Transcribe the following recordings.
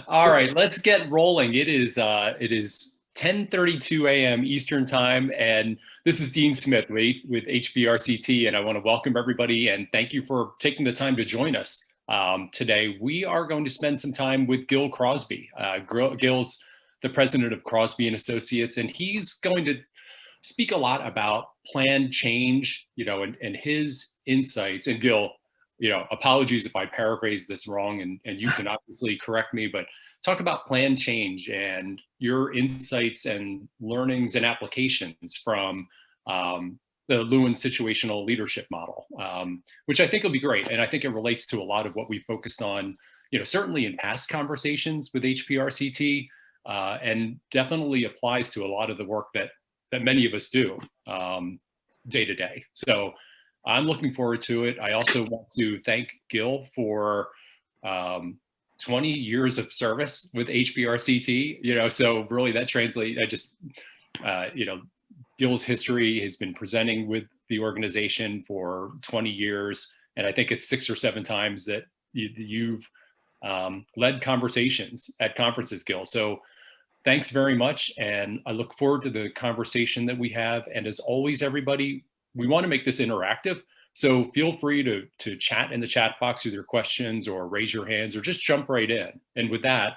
All right, let's get rolling. It is 10:32 a.m. Eastern time, and this is Dean Smith with HPRCT, and I want to welcome everybody and thank you for taking the time to join us. Today, we are going to spend some time with Gil Crosby. Gil's the president of Crosby Associates, and he's going to speak a lot about planned change, and his insights. And Gil, apologies if I paraphrase this wrong, and you can obviously correct me, but talk about planned change and your insights and learnings and applications from the Lewin Situational Leadership Model, which I think will be great. And I think it relates to a lot of what we focused on, certainly in past conversations with HPRCT, and definitely applies to a lot of the work that many of us do day to day. So I'm looking forward to it. I also want to thank Gil for 20 years of service with HPRCT, so really that translates, Gil's history has been presenting with the organization for 20 years. And I think it's 6 or 7 times that you've led conversations at conferences, Gil. So thanks very much. And I look forward to the conversation that we have. And as always, everybody, we want to make this interactive. So feel free to chat in the chat box with your questions or raise your hands or just jump right in. And with that,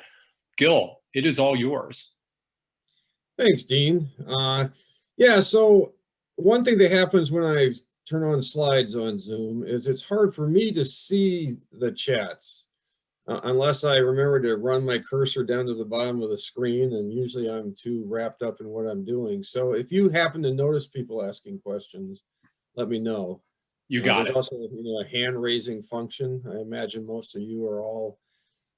Gil, it is all yours. Thanks, Dean. Yeah, so one thing that happens when I turn on slides on Zoom is it's hard for me to see the chats unless I remember to run my cursor down to the bottom of the screen, and usually I'm too wrapped up in what I'm doing. So if you happen to notice people asking questions, let me know. You got it. There's also a hand-raising function. I imagine most of you are all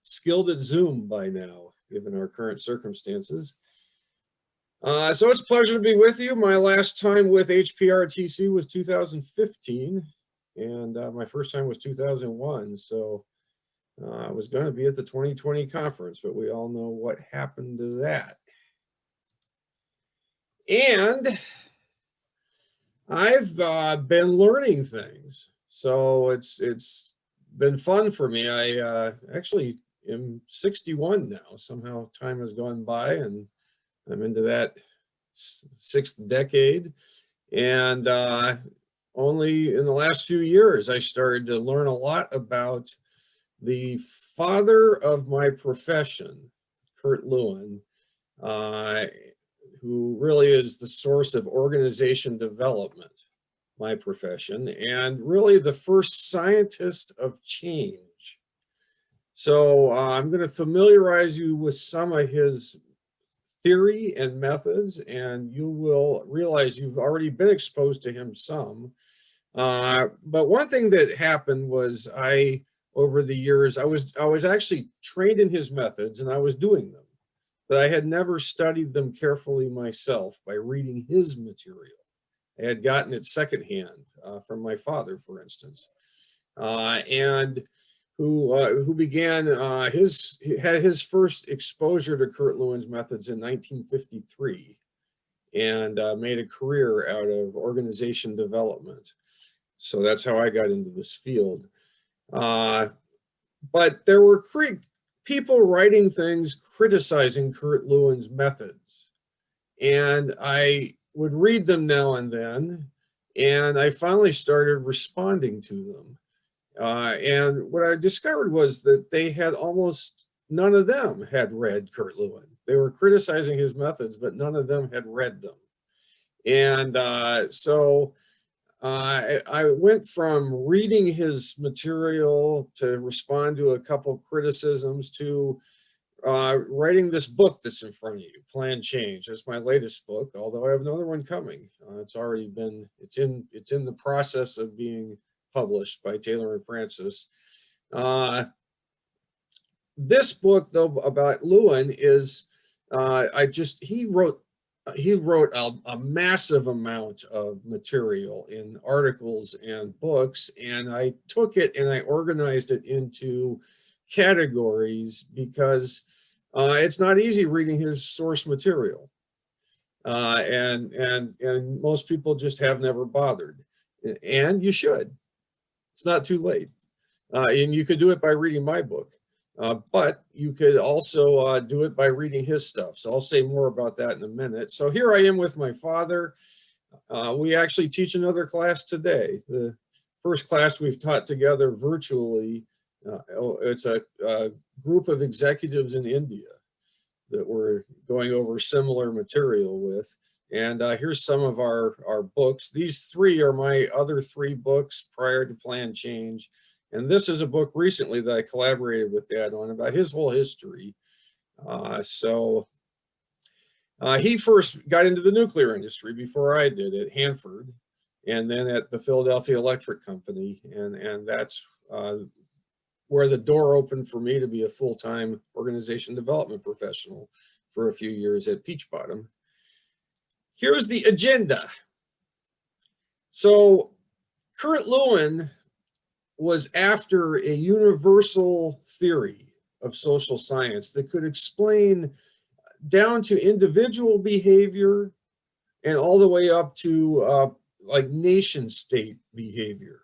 skilled at Zoom by now, given our current circumstances. So it's a pleasure to be with you. My last time with HPRTC was 2015, and my first time was 2001. So I was going to be at the 2020 conference, but we all know what happened to that. And I've been learning things, so it's been fun for me. I actually am 61 now. Somehow time has gone by, and I'm into that 6th decade. And only in the last few years, I started to learn a lot about the father of my profession, Kurt Lewin, who really is the source of organization development, my profession, and really the first scientist of change. So I'm going to familiarize you with some of his theory and methods, and you will realize you've already been exposed to him some. But one thing that happened was over the years, I was actually trained in his methods, and I was doing them, but I had never studied them carefully myself by reading his material. I had gotten it secondhand from my father, for instance, and who began had his first exposure to Kurt Lewin's methods in 1953, and made a career out of organization development. So that's how I got into this field. But there were people writing things criticizing Kurt Lewin's methods, and I would read them now and then, and I finally started responding to them. And what I discovered was that they had almost none of them had read Kurt Lewin. They were criticizing his methods, but none of them had read them. And so I went from reading his material to respond to a couple criticisms to writing this book that's in front of you, Planned Change. That's my latest book, although I have another one coming. It's in the process of being published by Taylor and Francis. This book, though, about Lewin is, he wrote a massive amount of material in articles and books, and I took it and I organized it into categories because it's not easy reading his source material, and most people just have never bothered, and you should. It's not too late, and you could do it by reading my book. But you could also do it by reading his stuff. So I'll say more about that in a minute. So here I am with my father. We actually teach another class today. The first class we've taught together virtually. It's a group of executives in India that we're going over similar material with. And here's some of our books. These three are my other three books prior to Plan Change. And this is a book recently that I collaborated with Dad on about his whole history. He first got into the nuclear industry before I did at Hanford, and then at the Philadelphia Electric Company. And that's where the door opened for me to be a full-time organization development professional for a few years at Peach Bottom. Here's the agenda. So Kurt Lewin was after a universal theory of social science that could explain down to individual behavior and all the way up to like nation state behavior.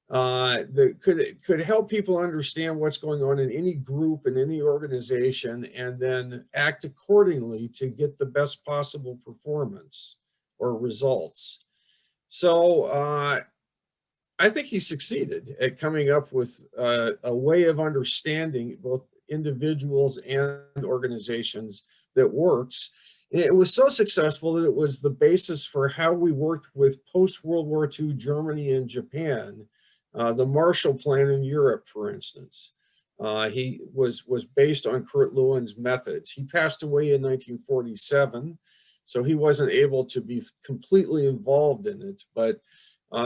That could help people understand what's going on in any group, in any organization, and then act accordingly to get the best possible performance or results. So I think he succeeded at coming up with a way of understanding both individuals and organizations that works. And it was so successful that it was the basis for how we worked with post-World War II Germany and Japan. The Marshall Plan in Europe, for instance, he was based on Kurt Lewin's methods. He passed away in 1947, so he wasn't able to be completely involved in it, but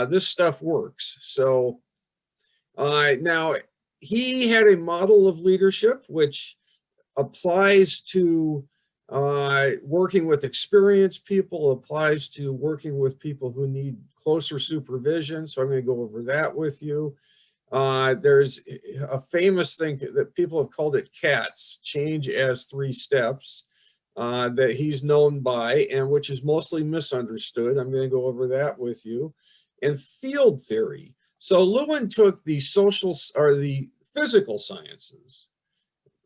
this stuff works. So now he had a model of leadership which applies to working with experienced people, applies to working with people who need closer supervision. So I'm going to go over that with you. There's a famous thing that people have called it CATS, change as 3 steps, that he's known by, and which is mostly misunderstood. I'm going to go over that with you. And field theory. So Lewin took the social or the physical sciences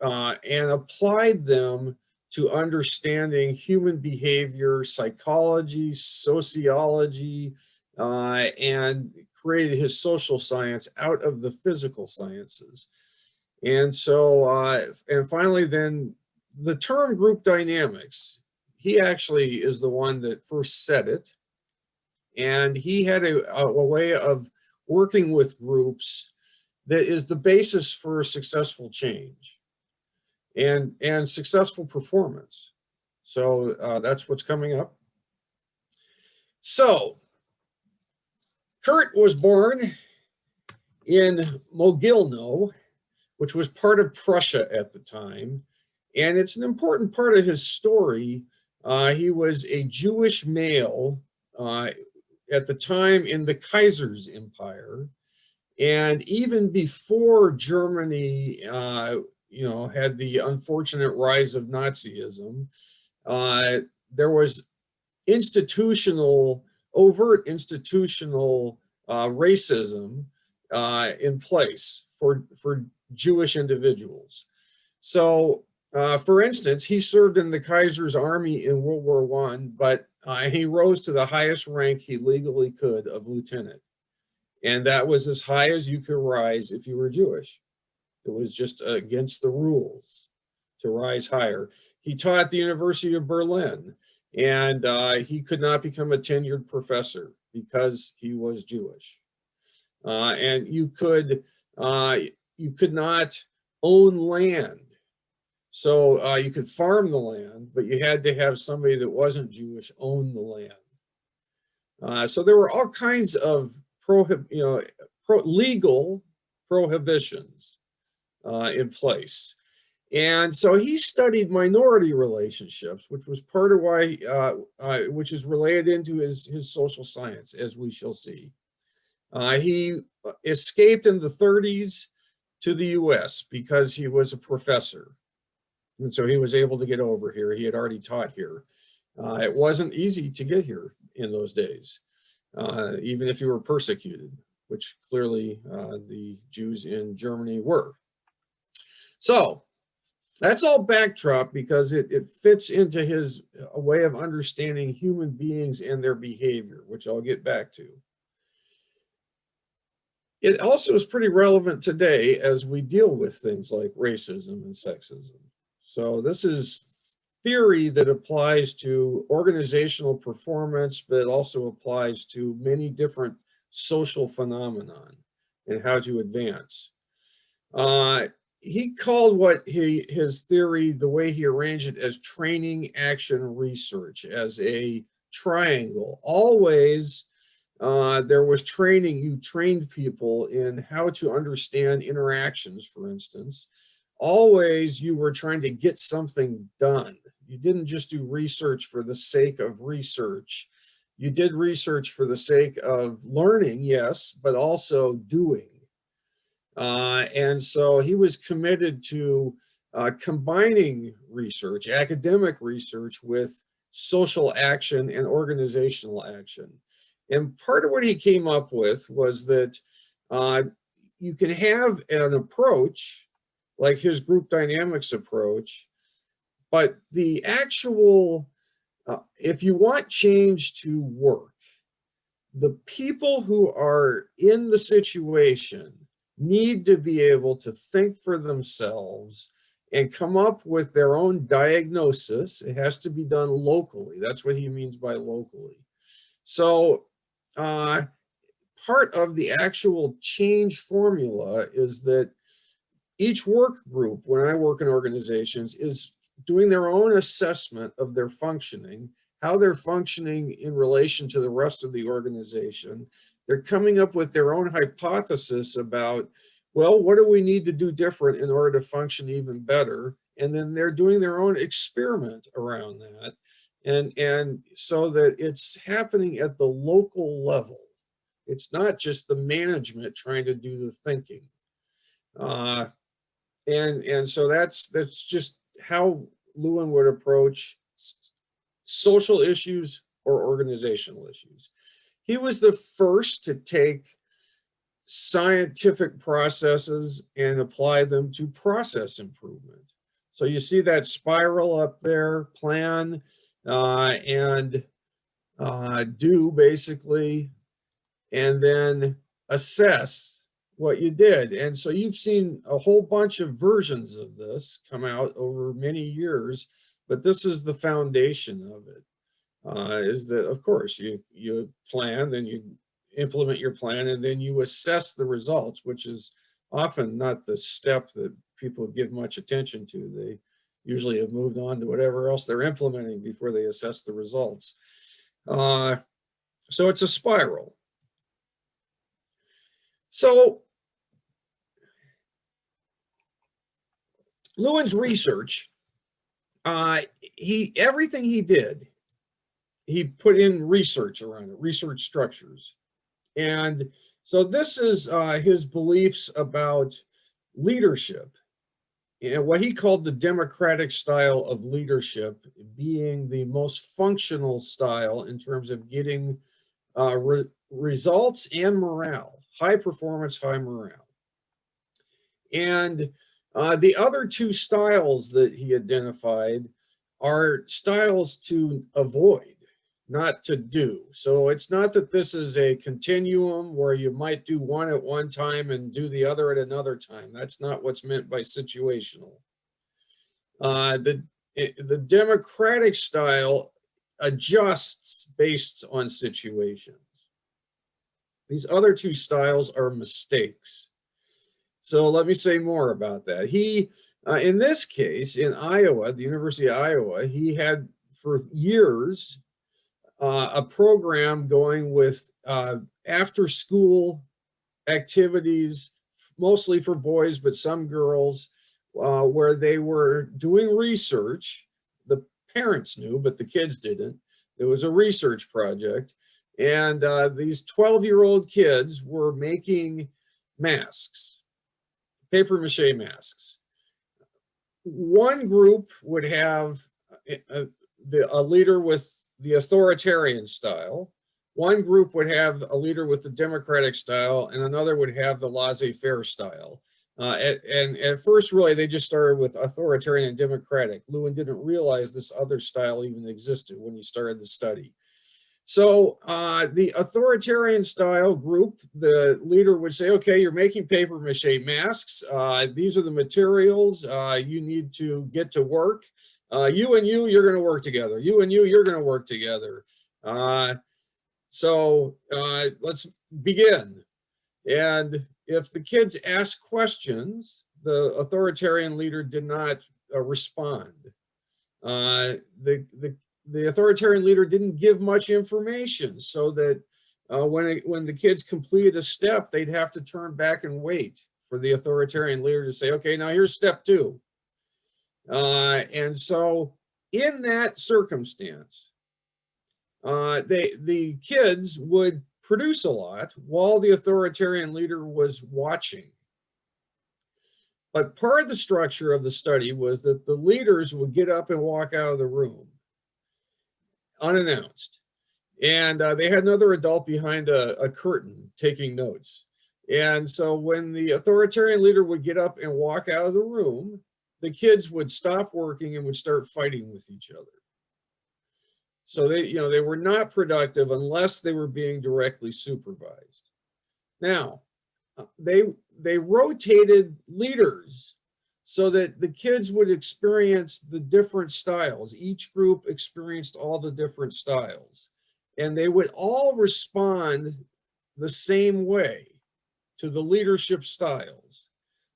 and applied them to understanding human behavior, psychology, sociology, and created his social science out of the physical sciences. And so, and finally then, the term group dynamics, he actually is the one that first said it. And he had a way of working with groups that is the basis for successful change and successful performance. So that's what's coming up. So Kurt was born in Mogilno, which was part of Prussia at the time. And it's an important part of his story. He was a Jewish male at the time in the Kaiser's Empire. And even before Germany, had the unfortunate rise of Nazism, there was overt institutional racism in place for Jewish individuals. So, for instance, he served in the Kaiser's army in World War I, but he rose to the highest rank he legally could of lieutenant. And that was as high as you could rise if you were Jewish. It was just against the rules to rise higher. He taught at the University of Berlin, and he could not become a tenured professor because he was Jewish. And you could not own land. So you could farm the land, but you had to have somebody that wasn't Jewish own the land. So there were all kinds of legal prohibitions in place. And so he studied minority relationships, which was part of why, which is related into his social science, as we shall see. He escaped in the 30s to the US because he was a professor. And so he was able to get over here. He had already taught here. It wasn't easy to get here in those days, even if you were persecuted, which clearly the Jews in Germany were. So that's all backdrop because it fits into his way of understanding human beings and their behavior, which I'll get back to. It also is pretty relevant today as we deal with things like racism and sexism. So this is theory that applies to organizational performance, but it also applies to many different social phenomenon and how to advance. He called his theory, the way he arranged it, as training, action, research, as a triangle. Always there was training. You trained people in how to understand interactions, for instance. Always you were trying to get something done. You didn't just do research for the sake of research. You did research for the sake of learning, yes, but also doing. And so he was committed to combining research, academic research, with social action and organizational action. And part of what he came up with was that you can have an approach like his group dynamics approach, but the actual, if you want change to work, the people who are in the situation need to be able to think for themselves and come up with their own diagnosis. It has to be done locally. That's what he means by locally. So part of the actual change formula is that each work group, when I work in organizations, is doing their own assessment of their functioning, how they're functioning in relation to the rest of the organization. They're coming up with their own hypothesis about, well, what do we need to do different in order to function even better? And then they're doing their own experiment around that. And so that it's happening at the local level. It's not just the management trying to do the thinking. And so that's just how Lewin would approach social issues or organizational issues. He was the first to take scientific processes and apply them to process improvement. So you see that spiral up there, plan and do, basically, and then assess what you did. And so you've seen a whole bunch of versions of this come out over many years, but this is the foundation of it. Is that, of course, you plan, then you implement your plan, and then you assess the results, which is often not the step that people give much attention to. They usually have moved on to whatever else they're implementing before they assess the results. So it's a spiral. So Lewin's research, everything he did, he put in research around it, research structures. And so this is his beliefs about leadership, and what he called the democratic style of leadership being the most functional style in terms of getting results and morale, high performance, high morale. And the other two styles that he identified are styles to avoid, not to do. So it's not that this is a continuum where you might do one at one time and do the other at another time. That's not what's meant by situational. The democratic style adjusts based on situations. These other two styles are mistakes. So let me say more about that. He, in this case, in Iowa, the University of Iowa, he had for years a program going with after school activities, mostly for boys, but some girls, where they were doing research. The parents knew, but the kids didn't. It was a research project. And these 12-year-old kids were making masks, paper mache masks. One group would have a leader with the authoritarian style. One group would have a leader with the democratic style, and another would have the laissez-faire style. And at first, really, they just started with authoritarian and democratic. Lewin didn't realize this other style even existed when he started the study. So the authoritarian style group, the leader would say, okay, you're making paper mache masks. These are the materials. You need to get to work. You and you, you're going to work together. You and you, you're going to work together. So let's begin. And if the kids asked questions, the authoritarian leader did not respond. The authoritarian leader didn't give much information, so that when the kids completed a step, they'd have to turn back and wait for the authoritarian leader to say, okay, now here's step 2. And so in that circumstance, the kids would produce a lot while the authoritarian leader was watching. But part of the structure of the study was that the leaders would get up and walk out of the room unannounced. And they had another adult behind a curtain taking notes. And so when the authoritarian leader would get up and walk out of the room, the kids would stop working and would start fighting with each other. So they were not productive unless they were being directly supervised. Now, they rotated leaders so that the kids would experience the different styles. Each group experienced all the different styles, and they would all respond the same way to the leadership styles.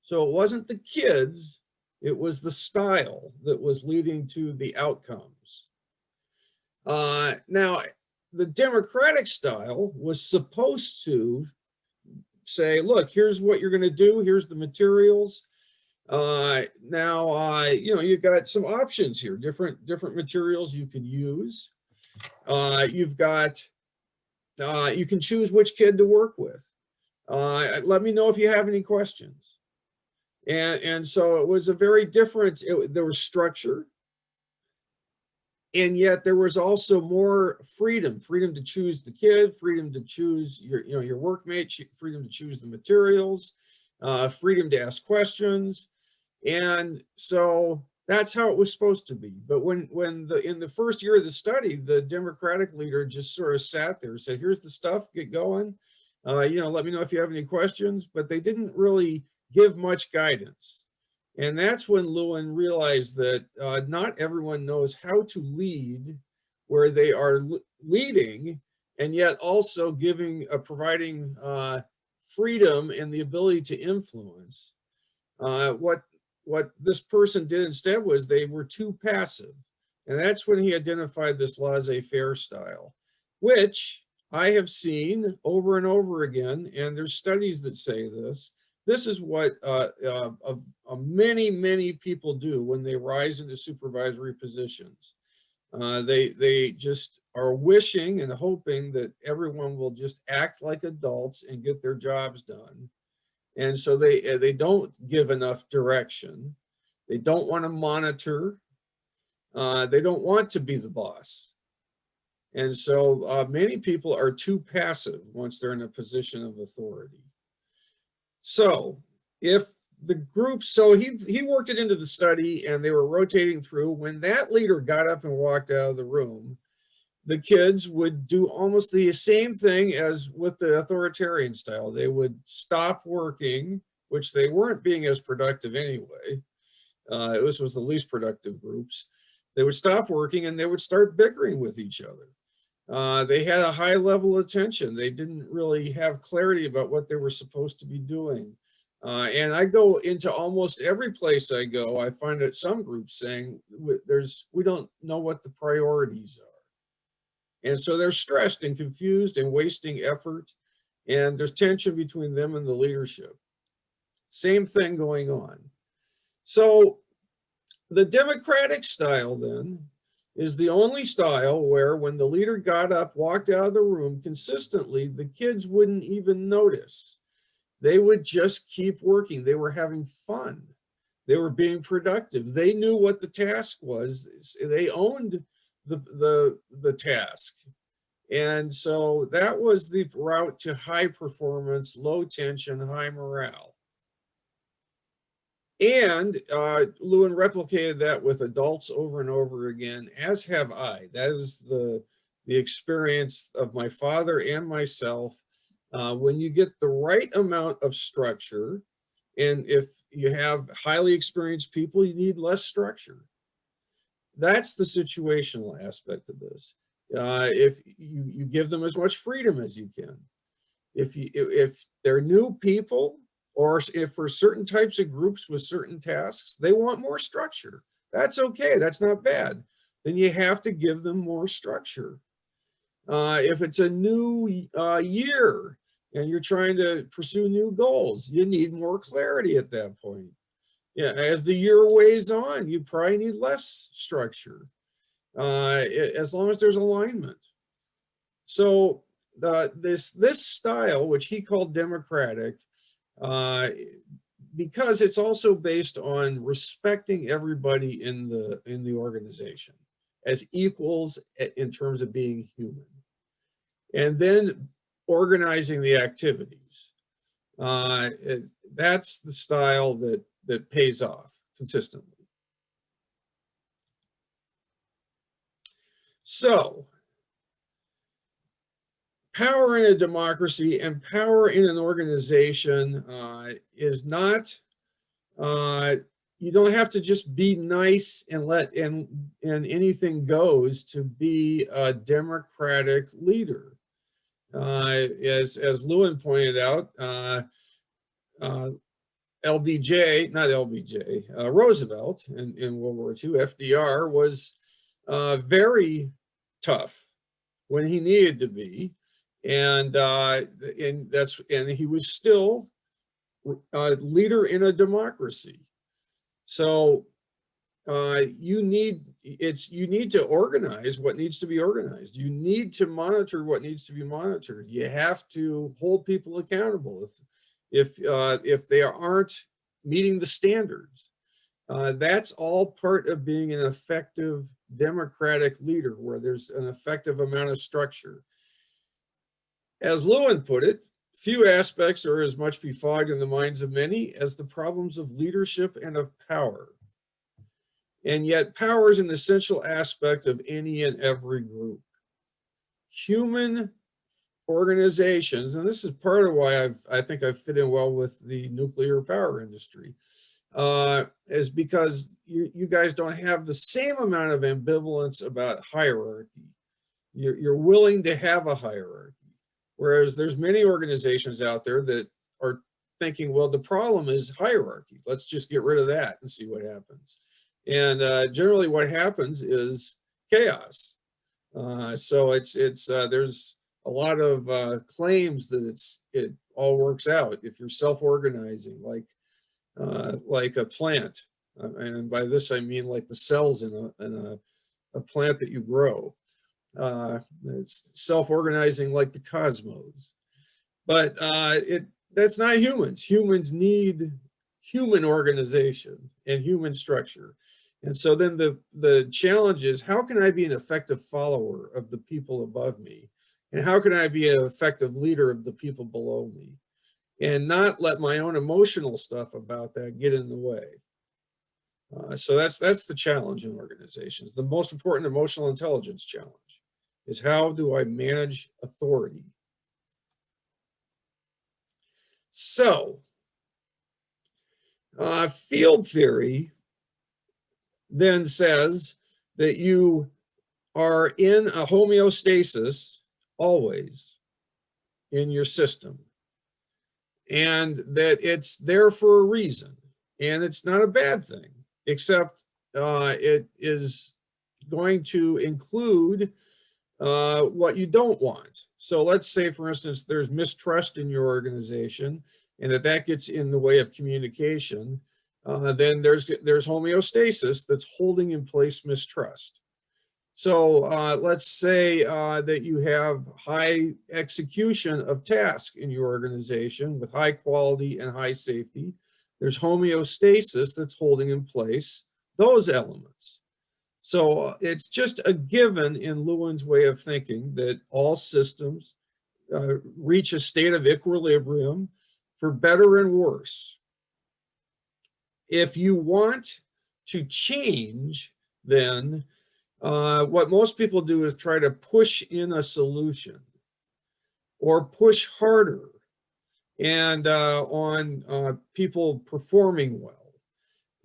So it wasn't the kids, it was the style that was leading to the outcomes. Now, the democratic style was supposed to say, look, here's what you're going to do. Here's the materials. Now, you've got some options here, different materials you could use. You've got, you can choose which kid to work with. Let me know if you have any questions. And so it was a very different, there was structure. And yet there was also more freedom to choose the kid, freedom to choose your workmate, freedom to choose the materials, freedom to ask questions. And so that's how it was supposed to be. But in the first year of the study, the Democratic leader just sort of sat there and said, here's the stuff, get going. Let me know if you have any questions, but they didn't really give much guidance. And that's when Lewin realized that not everyone knows how to lead where they are leading, and yet also providing freedom and the ability to influence. What this person did instead was they were too passive. And that's when he identified this laissez-faire style, which I have seen over and over again, and there's studies that say this. This is what many people do when they rise into supervisory positions. They just are wishing and hoping that everyone will just act like adults and get their jobs done. And so they don't give enough direction. They don't want to monitor. They don't want to be the boss. And so many people are too passive once they're in a position of authority. So if the group, so he worked it into the study and they were rotating through. When that leader got up and walked out of the room, the kids would do almost the same thing as with the authoritarian style. They would stop working, which they weren't being as productive anyway. This was the least productive groups. They would stop working and they would start bickering with each other. They had a high level of tension. They didn't really have clarity about what they were supposed to be doing. And I go into almost every place I go, I find that some groups saying we don't know what the priorities are. And so they're stressed and confused and wasting effort, and there's tension between them and the leadership. Same thing going on. So the democratic style then is the only style where when the leader got up, walked out of the room consistently, the kids wouldn't even notice. They would just keep working. They were having fun. They were being productive. They knew what the task was. They owned the task. And so that was the route to high performance, low tension, high morale. And Lewin replicated that with adults over and over again, as have I. That is the experience of my father and myself. When you get the right amount of structure, and if you have highly experienced people, you need less structure. That's the situational aspect of this. If you give them as much freedom as you can. If they're new people, or if for certain types of groups with certain tasks, they want more structure. That's okay, that's not bad. Then you have to give them more structure. If it's a new year and you're trying to pursue new goals, you need more clarity at that point. Yeah, as the year weighs on, you probably need less structure, as long as there's alignment. So this style, which he called democratic, because it's also based on respecting everybody in the organization as equals in terms of being human, and then organizing the activities. That's the style that pays off consistently. So, power in a democracy and power in an organization is not, you don't have to just be nice and anything goes to be a democratic leader. As Lewin pointed out, Roosevelt in World War II, FDR was very tough when he needed to be, and he was still a leader in a democracy. So you need to organize what needs to be organized. You need to monitor what needs to be monitored. You have to hold people accountable if they aren't meeting the standards. That's all part of being an effective democratic leader, where there's an effective amount of structure. As Lewin put it, few aspects are as much befogged in the minds of many as the problems of leadership and of power. And yet power is an essential aspect of any and every group. Human organizations, and this is part of why I think I fit in well with the nuclear power industry, is because you guys don't have the same amount of ambivalence about hierarchy. You're willing to have a hierarchy, whereas there's many organizations out there that are thinking, well, the problem is hierarchy. Let's just get rid of that and see what happens. And generally what happens is chaos. So there's a lot of claims that it all works out if you're self-organizing, like a plant. And by this I mean like the cells in a plant that you grow. It's self-organizing like the cosmos. But that's not humans. Humans need human organization and human structure. And so then the challenge is, how can I be an effective follower of the people above me? And how can I be an effective leader of the people below me? And not let my own emotional stuff about that get in the way. So that's the challenge in organizations. The most important emotional intelligence challenge is, how do I manage authority? So, field theory then says that you are in a homeostasis always in your system, and that it's there for a reason, and it's not a bad thing, except it is going to include what you don't want. So let's say, for instance, there's mistrust in your organization, and that gets in the way of communication. Then there's homeostasis that's holding in place mistrust. So let's say that you have high execution of tasks in your organization with high quality and high safety. There's homeostasis that's holding in place those elements. So it's just a given in Lewin's way of thinking that all systems reach a state of equilibrium for better and worse. if you want to change, then what most people do is try to push in a solution or push harder and on people performing well.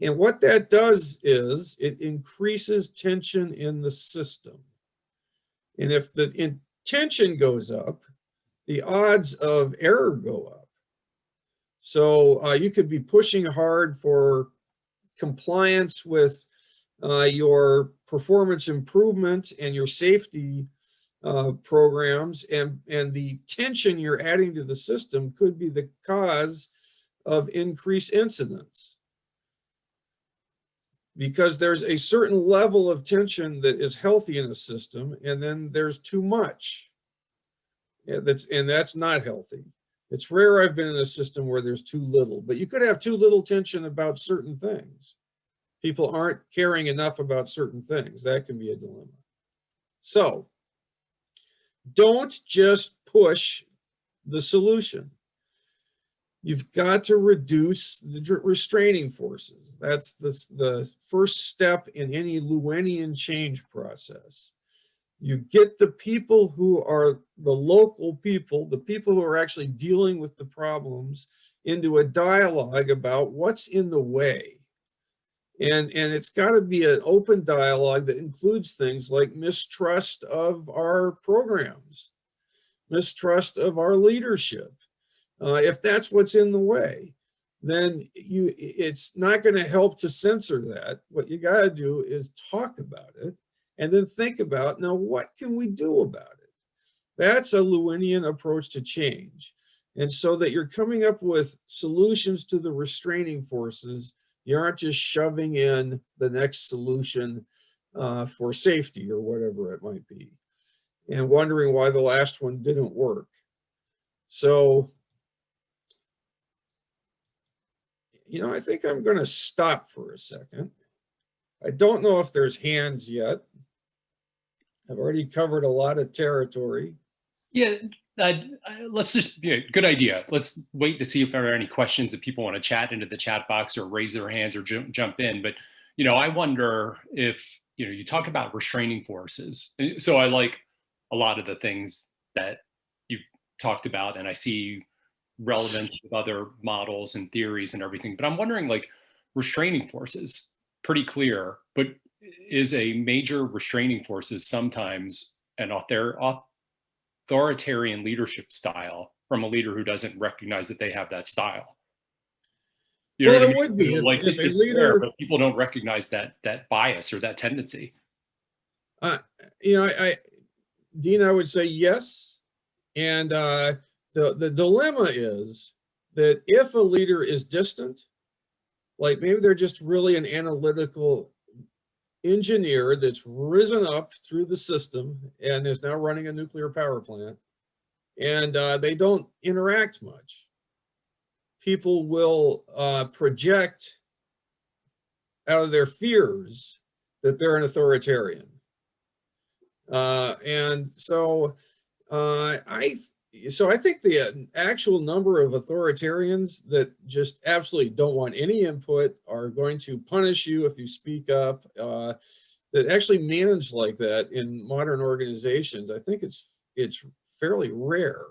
And what that does is it increases tension in the system. And if the tension goes up, the odds of error go up. So you could be pushing hard for compliance with your performance improvement and your safety programs, and the tension you're adding to the system could be the cause of increased incidents, because there's a certain level of tension that is healthy in the system, and then there's too much. That's not healthy. It's rare I've been in a system where there's too little, but you could have too little tension about certain things. People aren't caring enough about certain things. That can be a dilemma. So don't just push the solution. You've got to reduce the restraining forces. That's the first step in any Lewinian change process. You get the people who are the local people, the people who are actually dealing with the problems, into a dialogue about what's in the way. And it's got to be an open dialogue that includes things like mistrust of our programs, mistrust of our leadership. If that's what's in the way, then it's not going to help to censor that. What you got to do is talk about it and then think about, now, what can we do about it? That's a Lewinian approach to change. And so that you're coming up with solutions to the restraining forces. You aren't just shoving in the next solution for safety or whatever it might be, and wondering why the last one didn't work. So, I think I'm going to stop for a second. I don't know if there's hands yet. I've already covered a lot of territory. Yeah, let's just, good idea. Let's wait to see if there are any questions that people want to chat into the chat box or raise their hands or jump in. But, I wonder if, you talk about restraining forces. So I like a lot of the things that you've talked about, and I see relevance with other models and theories and everything. But I'm wondering, like, restraining forces, pretty clear, but is a major restraining forces sometimes an authoritarian leadership style from a leader who doesn't recognize that they have that style? Well, it would be like if a it's leader, there, but people don't recognize that bias or that tendency. Dean, I would say yes. And the dilemma is that if a leader is distant, like maybe they're just really an analytical engineer that's risen up through the system and is now running a nuclear power plant, and they don't interact much, people will project out of their fears that they're an authoritarian. And so I think the actual number of authoritarians that just absolutely don't want any input, are going to punish you if you speak up, that actually manage like that in modern organizations, I think it's fairly rare.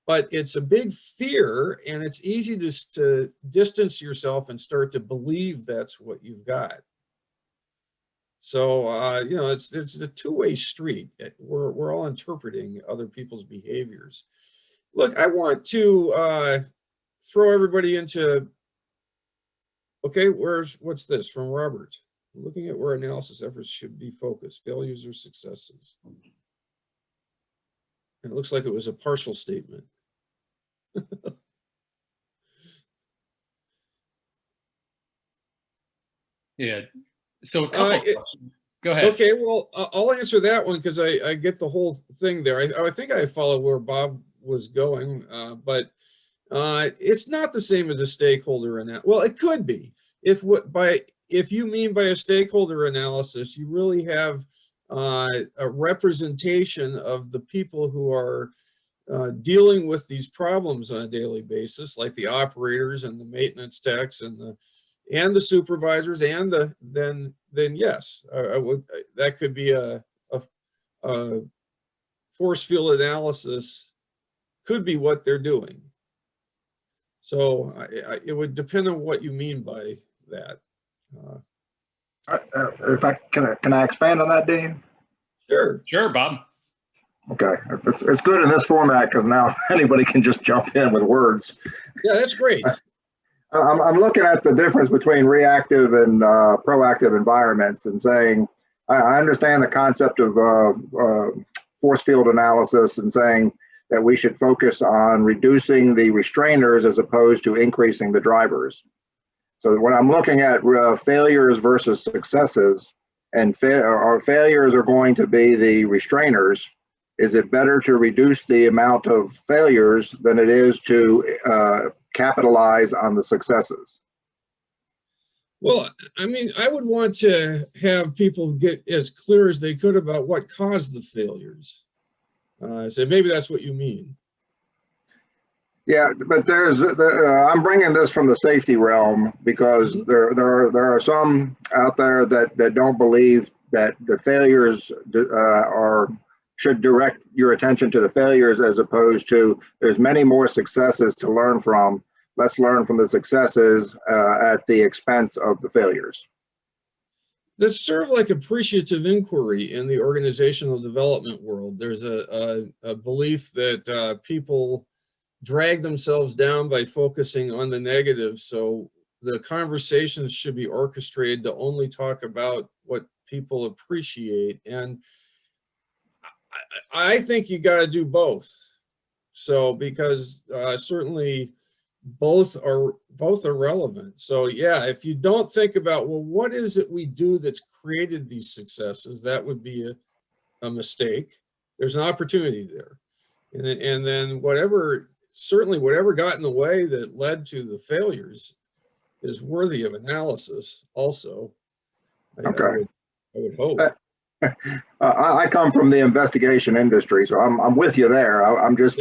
But it's a big fear, and it's easy to distance yourself and start to believe that's what you've got. So, it's a two-way street. We're all interpreting other people's behaviors. Look, I want to throw everybody into, okay, what's this from Robert? Looking at where analysis efforts should be focused, failures or successes. And it looks like it was a partial statement. Yeah. So a couple of questions. Go ahead. Okay, well, I'll answer that one because I get the whole thing there. I think I follow where Bob was going, but it's not the same as a stakeholder analysis. Well, it could be. If you mean by a stakeholder analysis, you really have a representation of the people who are dealing with these problems on a daily basis, like the operators and the maintenance techs and the supervisors, and then yes, that could be a force field analysis, could be what they're doing. So it would depend on what you mean by that. If I can I expand on that, Dean? Sure, Bob. Okay, it's good in this format because now anybody can just jump in with words. Yeah, that's great. I'm looking at the difference between reactive and proactive environments and saying, I understand the concept of force field analysis and saying that we should focus on reducing the restrainers as opposed to increasing the drivers. So when I'm looking at failures versus successes, and our failures are going to be the restrainers, is it better to reduce the amount of failures than it is to capitalize on the successes? Well, I mean, I would want to have people get as clear as they could about what caused the failures. So maybe that's what you mean. Yeah, but I'm bringing this from the safety realm because there are some out there that don't believe that the failures should direct your attention to the failures as opposed to there's many more successes to learn from. Let's learn from the successes at the expense of the failures. That's sort of like appreciative inquiry in the organizational development world. There's a belief that people drag themselves down by focusing on the negative. So the conversations should be orchestrated to only talk about what people appreciate. And I think you got to do both. So because certainly both are relevant. So yeah, if you don't think about, well, what is it we do that's created these successes, that would be a mistake. There's an opportunity there. And then certainly whatever got in the way that led to the failures is worthy of analysis also. Okay. I would hope. I come from the investigation industry, so I'm with you there. I'm just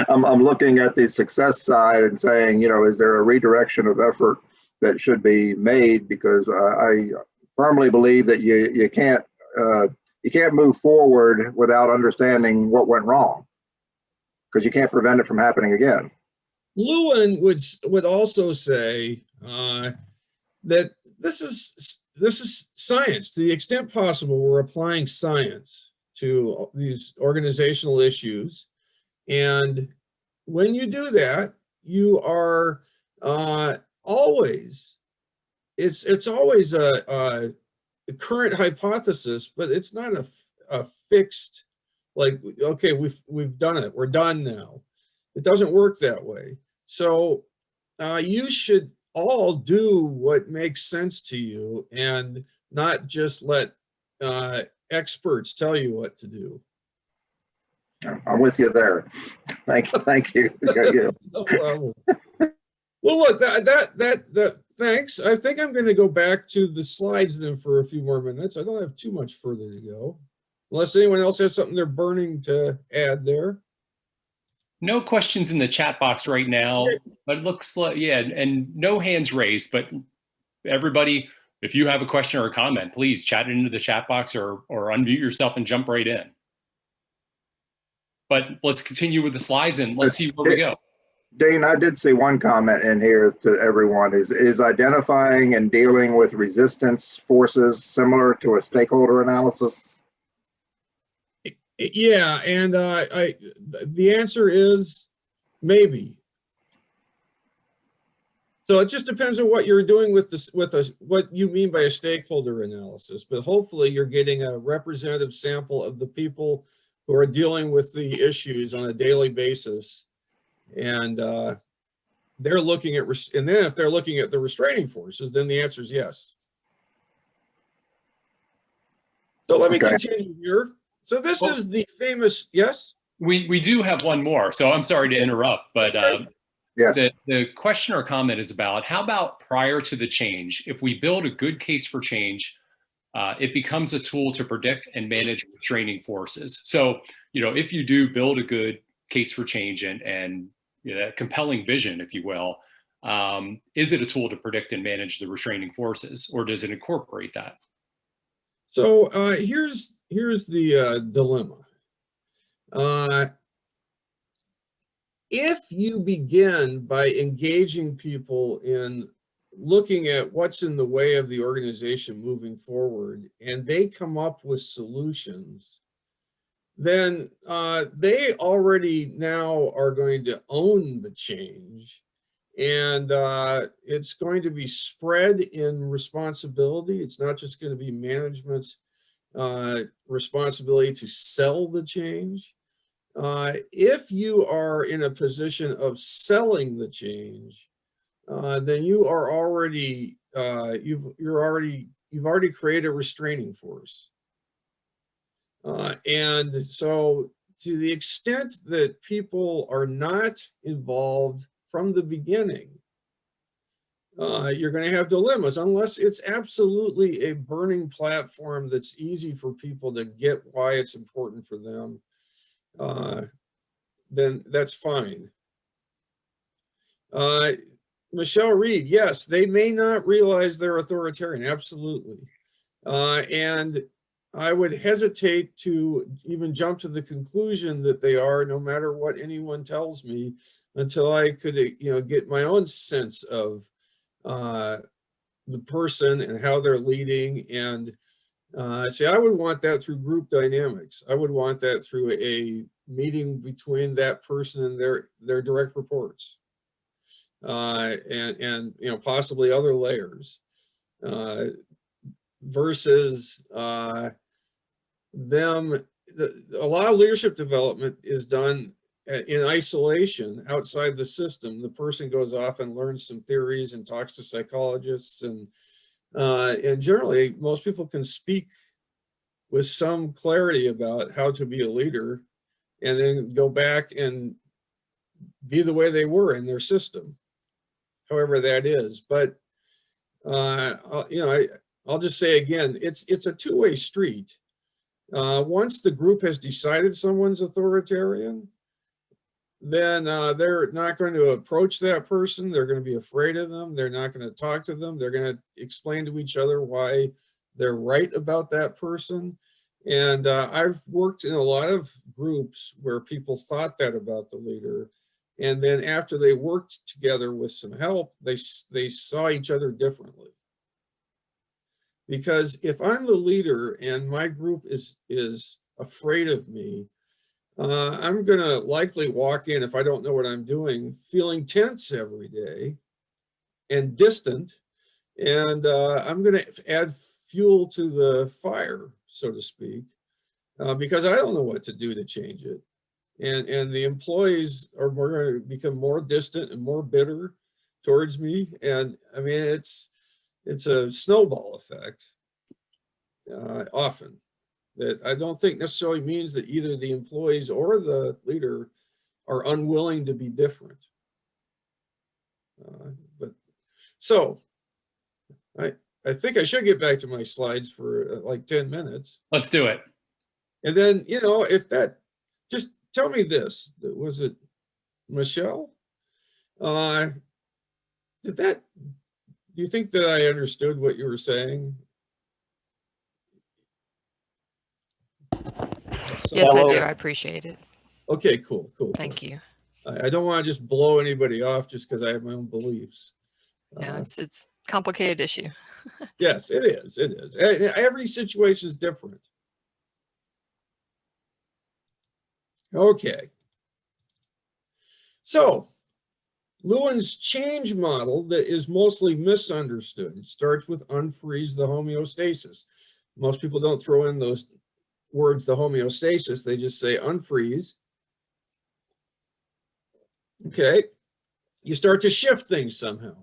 I'm looking at the success side and saying, is there a redirection of effort that should be made? Because I firmly believe that you can't move forward without understanding what went wrong, because you can't prevent it from happening again. Lewin would also say that this is science. To the extent possible, we're applying science to these organizational issues. And when you do that, you are always, it's always a current hypothesis, but it's not a fixed, like, okay, we've done it, we're done now. It doesn't work that way. So you should all do what makes sense to you and not just let experts tell you what to do. I'm with you there. Thank you. No problem. Well, look, thanks. I think I'm going to go back to the slides then for a few more minutes. I don't have too much further to go, unless anyone else has something they're burning to add there. No questions in the chat box right now, but it looks like, yeah, and no hands raised, but everybody, if you have a question or a comment, please chat it into the chat box or unmute yourself and jump right in. But let's continue with the slides and let's see where we go. Dean, I did see one comment in here to everyone. Is identifying and dealing with resistance forces similar to a stakeholder analysis? Yeah, and the answer is maybe. So it just depends on what you're doing with this, what you mean by a stakeholder analysis. But hopefully you're getting a representative sample of the people who are dealing with the issues on a daily basis, and they're looking at, and then if they're looking at the restraining forces, then the answer is yes. So let me continue here. So this is the famous, yes? We do have one more, so I'm sorry to interrupt, but yes. The question or comment is about, how about prior to the change, if we build a good case for change, it becomes a tool to predict and manage restraining forces. So, if you do build a good case for change and that compelling vision, if you will, is it a tool to predict and manage the restraining forces, or does it incorporate that? So here's the dilemma. If you begin by engaging people in looking at what's in the way of the organization moving forward, and they come up with solutions, then they already now are going to own the change, and it's going to be spread in responsibility. It's not just going to be management's responsibility to sell the change. If you are in a position of selling the change, then you are already you've already created a restraining force. And so to the extent that people are not involved from the beginning, you're going to have dilemmas unless it's absolutely a burning platform that's easy for people to get why it's important for them. Then that's fine. Michelle Reed, yes, they may not realize they're authoritarian, absolutely. And I would hesitate to even jump to the conclusion that they are, no matter what anyone tells me, until I could, get my own sense of the person and how they're leading. And see, I would want that through group dynamics. I would want that through a meeting between that person and their direct reports, and possibly other layers, versus them. A lot of leadership development is done in isolation outside the system. The person goes off and learns some theories and talks to psychologists, and generally most people can speak with some clarity about how to be a leader, and then go back and be the way they were in their system, however that is. But I'll just say again, it's a two-way street. Once the group has decided someone's authoritarian, then they're not going to approach that person. They're going to be afraid of them. They're not going to talk to them. They're going to explain to each other why they're right about that person. And I've worked in a lot of groups where people thought that about the leader. And then after they worked together with some help, they saw each other differently. Because if I'm the leader and my group is afraid of me, I'm going to likely walk in, if I don't know what I'm doing, feeling tense every day and distant. And I'm going to add fuel to the fire, so to speak, because I don't know what to do to change it. And the employees are going to become more distant and more bitter towards me. And I mean, it's a snowball effect, often, that I don't think necessarily means that either the employees or the leader are unwilling to be different. But so I think I should get back to my slides for like 10 minutes. Let's do it. And then, if that, just tell me this, was it Michelle? Do you think that I understood what you were saying? Yes, I do. I appreciate it. Okay, cool. Thank you. I don't want to just blow anybody off just because I have my own beliefs. No, it's a complicated issue. Yes, it is. It is. Every situation is different. Okay. So, Lewin's change model that is mostly misunderstood. It starts with unfreeze the homeostasis. Most people don't throw in those words, the homeostasis, they just say unfreeze. Okay, you start to shift things somehow.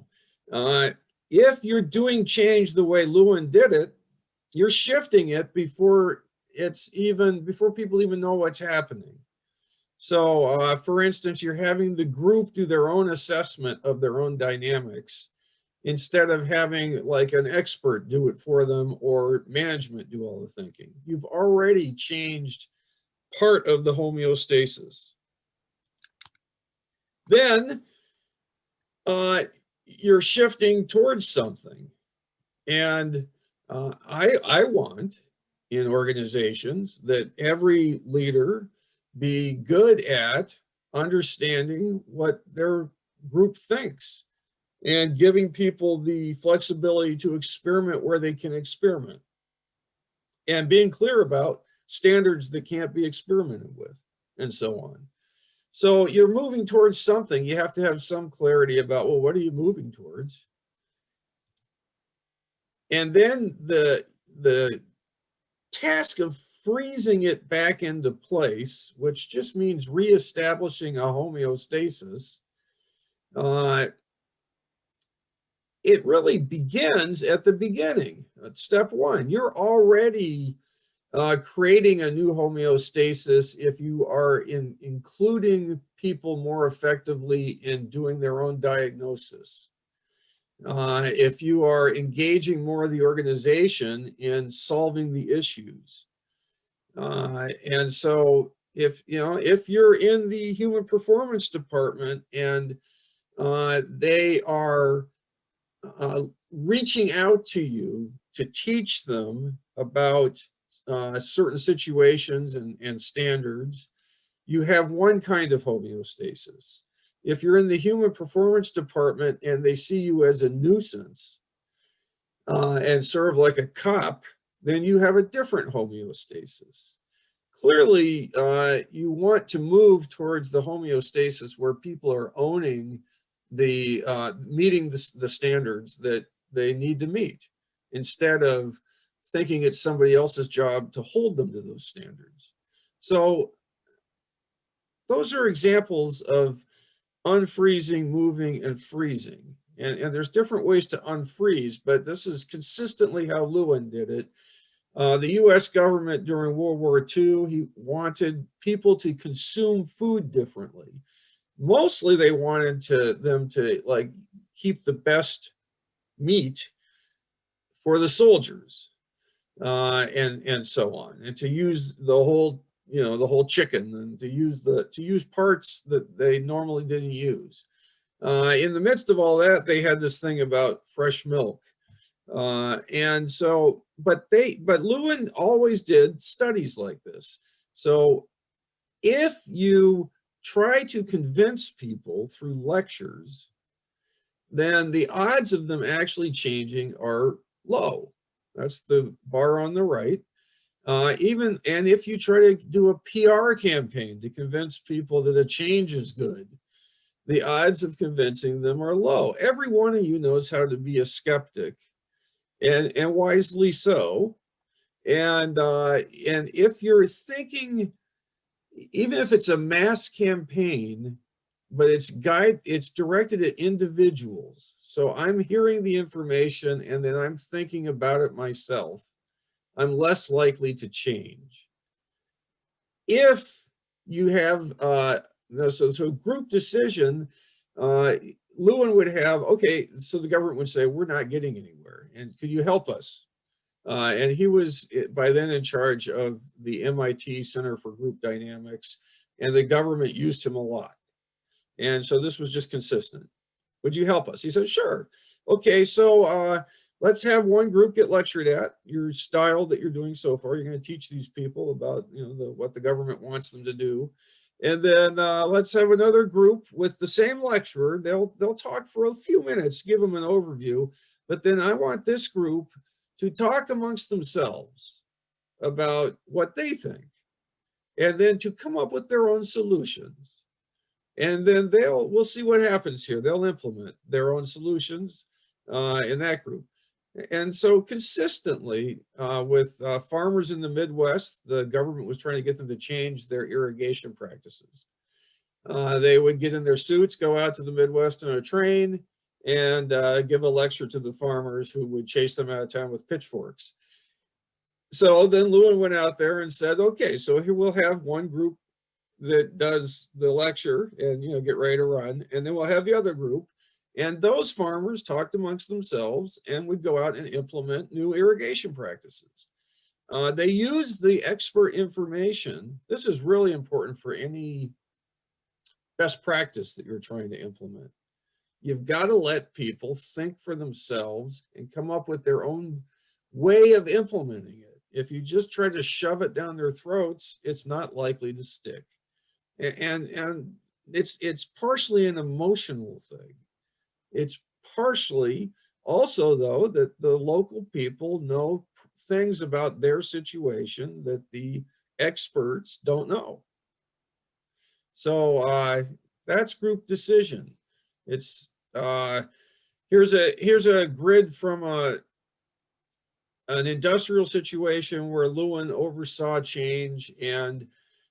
If you're doing change the way Lewin did it, you're shifting it before people even know what's happening. So for instance, you're having the group do their own assessment of their own dynamics instead of having like an expert do it for them or management do all the thinking. You've already changed part of the homeostasis. Then you're shifting towards something. And I want in organizations that every leader be good at understanding what their group thinks and giving people the flexibility to experiment where they can experiment, and being clear about standards that can't be experimented with, and so on. So you're moving towards something. You have to have some clarity about, well, what are you moving towards? And then the task of freezing it back into place, which just means reestablishing a homeostasis, it really begins at the beginning. At step one, you're already creating a new homeostasis if you are including people more effectively in doing their own diagnosis. If you are engaging more of the organization in solving the issues. And so if you're in the human performance department and they are reaching out to you to teach them about certain situations and standards, you have one kind of homeostasis. If you're in the human performance department and they see you as a nuisance and sort of like a cop, then you have a different homeostasis. Clearly, you want to move towards the homeostasis where people are owning the meeting the standards that they need to meet, instead of thinking it's somebody else's job to hold them to those standards. So those are examples of unfreezing, moving, and freezing. And there's different ways to unfreeze, but this is consistently how Lewin did it. The US government during World War II, he wanted people to consume food differently. Mostly they wanted them to like keep the best meat for the soldiers, and so on, and to use the whole chicken, and to use parts that they normally didn't use. In the midst of all that, they had this thing about fresh milk, and so but Lewin always did studies like this. So if you try to convince people through lectures, then the odds of them actually changing are low. That's the bar on the right. And if you try to do a PR campaign to convince people that a change is good, the odds of convincing them are low. Every one of you knows how to be a skeptic, and wisely so. And if you're thinking, even if it's a mass campaign, but it's directed at individuals. So I'm hearing the information and then I'm thinking about it myself, I'm less likely to change. If you have, so group decision, Lewin would have, okay, so the government would say, we're not getting anywhere, and could you help us? And he was by then in charge of the MIT Center for Group Dynamics, and the government used him a lot. And so this was just consistent. Would you help us? He said, sure. Okay, so let's have one group get lectured at your style that you're doing so far. You're going to teach these people about what the government wants them to do. And then let's have another group with the same lecturer. They'll talk for a few minutes, give them an overview. But then I want this group to talk amongst themselves about what they think, and then to come up with their own solutions. And then we'll see what happens here. They'll implement their own solutions in that group. And so consistently with farmers in the Midwest, the government was trying to get them to change their irrigation practices. They would get in their suits, go out to the Midwest on a train, and give a lecture to the farmers who would chase them out of town with pitchforks. So then Lewin went out there and said, okay, so here we'll have one group that does the lecture and get ready to run, and then we'll have the other group, and those farmers talked amongst themselves and would go out and implement new irrigation practices. They use the expert information. This is really important for any best practice that you're trying to implement. You've got to let people think for themselves and come up with their own way of implementing it. If you just try to shove it down their throats, it's not likely to stick. And it's partially an emotional thing. It's partially also, though, that the local people know things about their situation that the experts don't know. So that's group decision. It's here's a grid from an industrial situation where Lewin oversaw change, and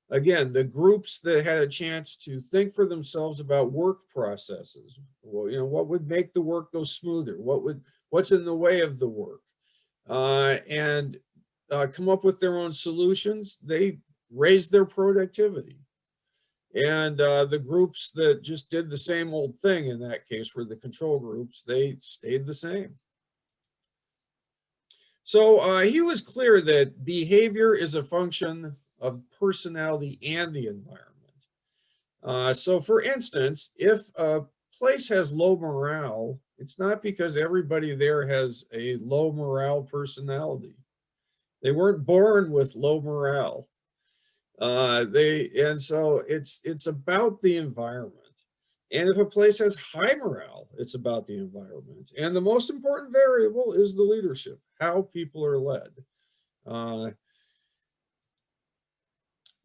again, the groups that had a chance to think for themselves about work processes. Well, you know, what would make the work go smoother? What's in the way of the work? And come up with their own solutions. They raised their productivity. And the groups that just did the same old thing in that case were the control groups. They stayed the same. So he was clear that behavior is a function of personality and the environment. So for instance, if a place has low morale, it's not because everybody there has a low morale personality. They weren't born with low morale. And so it's about the environment. And if a place has high morale, it's about the environment. And the most important variable is the leadership, how people are led.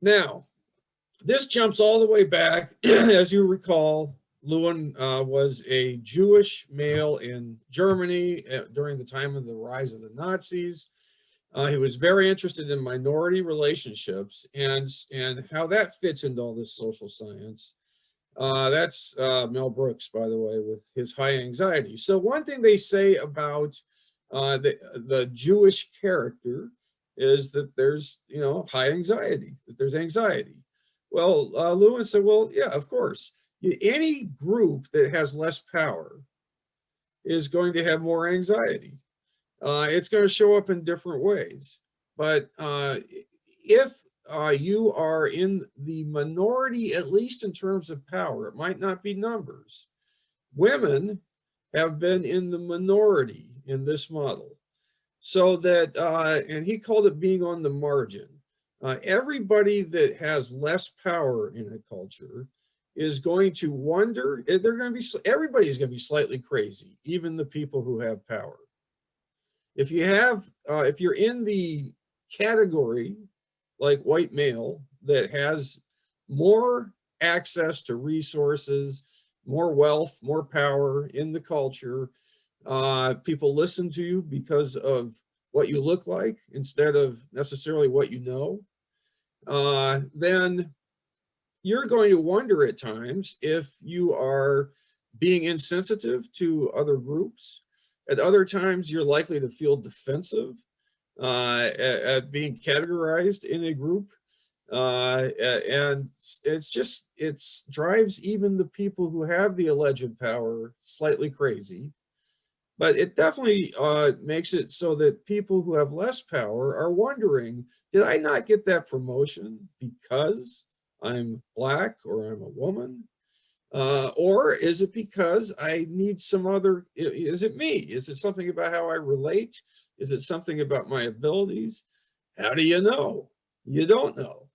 Now, this jumps all the way back. As you recall, Lewin was a Jewish male in Germany during the time of the rise of the Nazis. He was very interested in minority relationships and how that fits into all this social science. That's Mel Brooks, by the way, with his high anxiety. So one thing they say about the Jewish character is that there's, you know, high anxiety, that there's anxiety. Well, Lewin said, well, yeah, of course. Any group that has less power is going to have more anxiety. It's going to show up in different ways. But if you are in the minority, at least in terms of power, it might not be numbers. Women have been in the minority in this model. So that, and he called it being on the margin. Everybody that has less power in a culture is going to wonder, everybody's going to be slightly crazy, even the people who have power. If you're in the category like white male that has more access to resources, more wealth, more power in the culture, people listen to you because of what you look like instead of necessarily what you know, then you're going to wonder at times if you are being insensitive to other groups. At other times, you're likely to feel defensive at being categorized in a group. And it drives even the people who have the alleged power slightly crazy. But it definitely makes it so that people who have less power are wondering, did I not get that promotion because I'm Black or I'm a woman? Or is it because I need some other, is it me? Is it something about how I relate? Is it something about my abilities? How do you know? You don't know.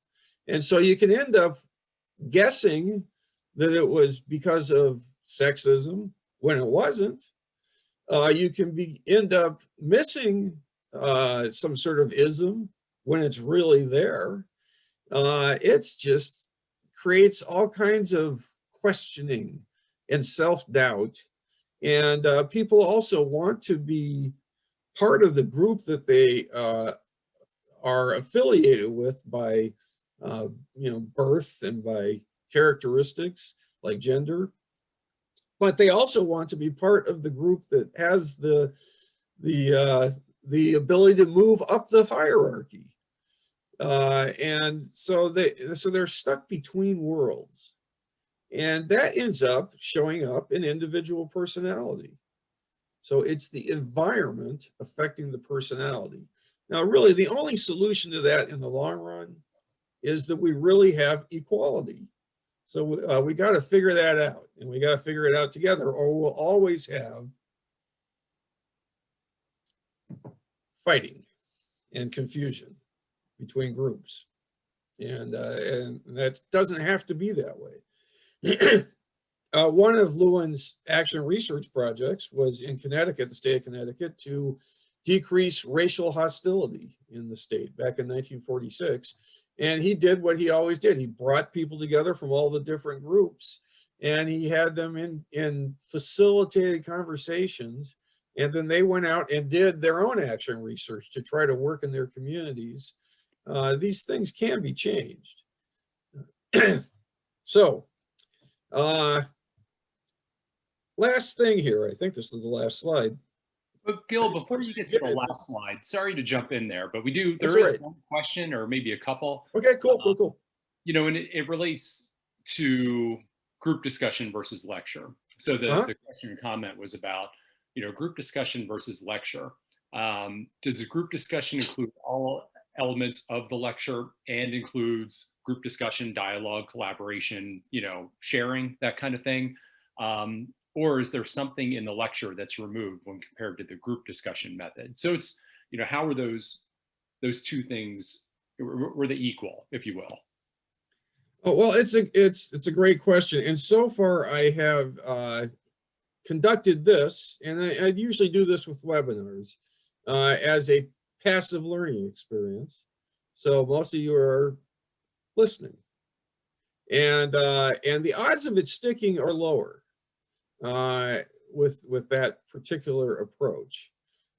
And so you can end up guessing that it was because of sexism when it wasn't. You can end up missing some sort of ism when it's really there. It's just creates all kinds of questioning and self-doubt. And people also want to be part of the group that they are affiliated with by birth and by characteristics like gender. But they also want to be part of the group that has the ability to move up the hierarchy. And so they're stuck between worlds. And that ends up showing up in individual personality. So it's the environment affecting the personality. Now, really, the only solution to that in the long run is that we really have equality. So we got to figure that out, and we got to figure it out together, or we'll always have fighting and confusion between groups. And that doesn't have to be that way. One of Lewin's action research projects was in Connecticut, the state of Connecticut, to decrease racial hostility in the state back in 1946. And he did what he always did. He brought people together from all the different groups, and he had them in facilitated conversations. And then they went out and did their own action research to try to work in their communities. These things can be changed. So, last thing here, I think this is the last slide. But Gil, before you get to the last slide, sorry to jump in there, but there That's is right. one question, or maybe a couple. Okay, cool. You know, and it relates to group discussion versus lecture. So the question and comment was about, you know, group discussion versus lecture. Does the group discussion include all elements of the lecture and includes group discussion, dialogue, collaboration, you know, sharing, that kind of thing? Or is there something in the lecture that's removed when compared to the group discussion method? So it's, you know, how are those two things, were they equal, if you will? Oh, well, it's a great question. And so far I have conducted this, and I usually do this with webinars, as a passive learning experience. So most of you are listening. And the odds of it sticking are lower with that particular approach.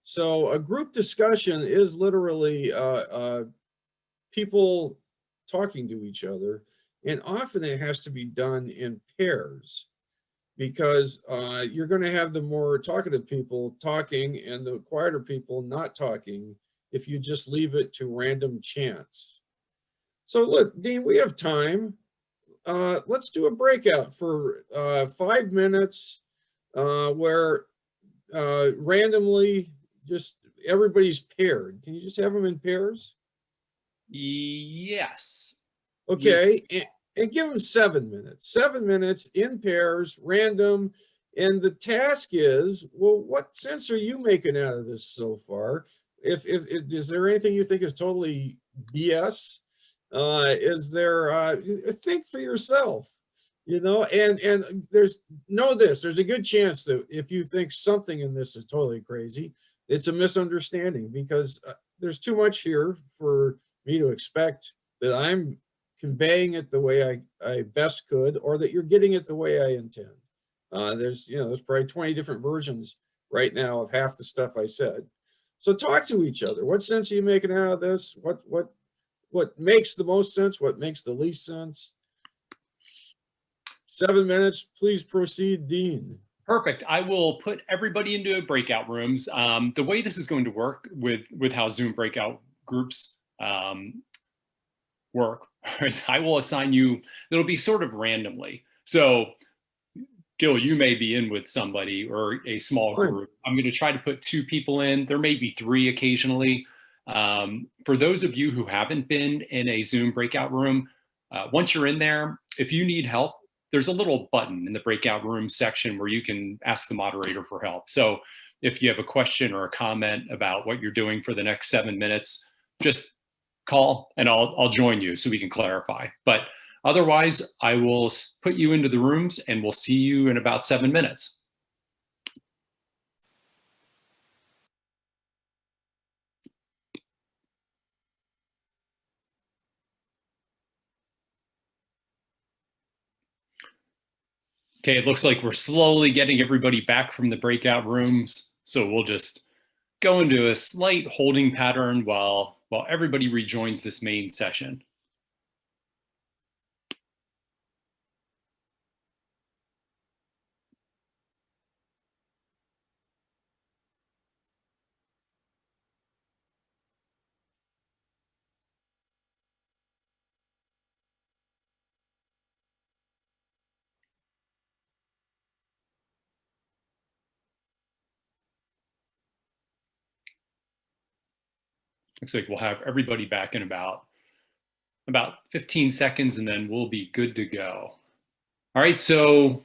So a group discussion is literally people talking to each other, and often it has to be done in pairs, because you're going to have the more talkative people talking and the quieter people not talking if you just leave it to random chance. So look, Dean, we have time. Let's do a breakout for 5 minutes where randomly just everybody's paired. Can you just have them in pairs? Yes. Okay, and give them 7 minutes. 7 minutes in pairs, random. And the task is, well, what sense are you making out of this so far? Is there anything you think is totally BS? Is there, think for yourself, you know, and there's a good chance that if you think something in this is totally crazy, it's a misunderstanding, because there's too much here for me to expect that I'm conveying it the way I best could, or that you're getting it the way I intend. There's probably 20 different versions right now of half the stuff I said. So talk to each other. What sense are you making out of this? What makes the most sense? What makes the least sense? 7 minutes, please proceed, Dean. Perfect. I will put everybody into breakout rooms. The way this is going to work with how Zoom breakout groups work is I will assign you, it'll be sort of randomly. So Gil, you may be in with somebody or a small group. I'm going to try to put 2 people in. There may be 3 occasionally. For those of you who haven't been in a Zoom breakout room, once you're in there, if you need help, there's a little button in the breakout room section where you can ask the moderator for help. So if you have a question or a comment about what you're doing for the next 7 minutes, just call and I'll join you so we can clarify. But otherwise, I will put you into the rooms and we'll see you in about 7 minutes. Okay, it looks like we're slowly getting everybody back from the breakout rooms. So we'll just go into a slight holding pattern while everybody rejoins this main session. Looks like we'll have everybody back in about 15 seconds and then we'll be good to go. All right, so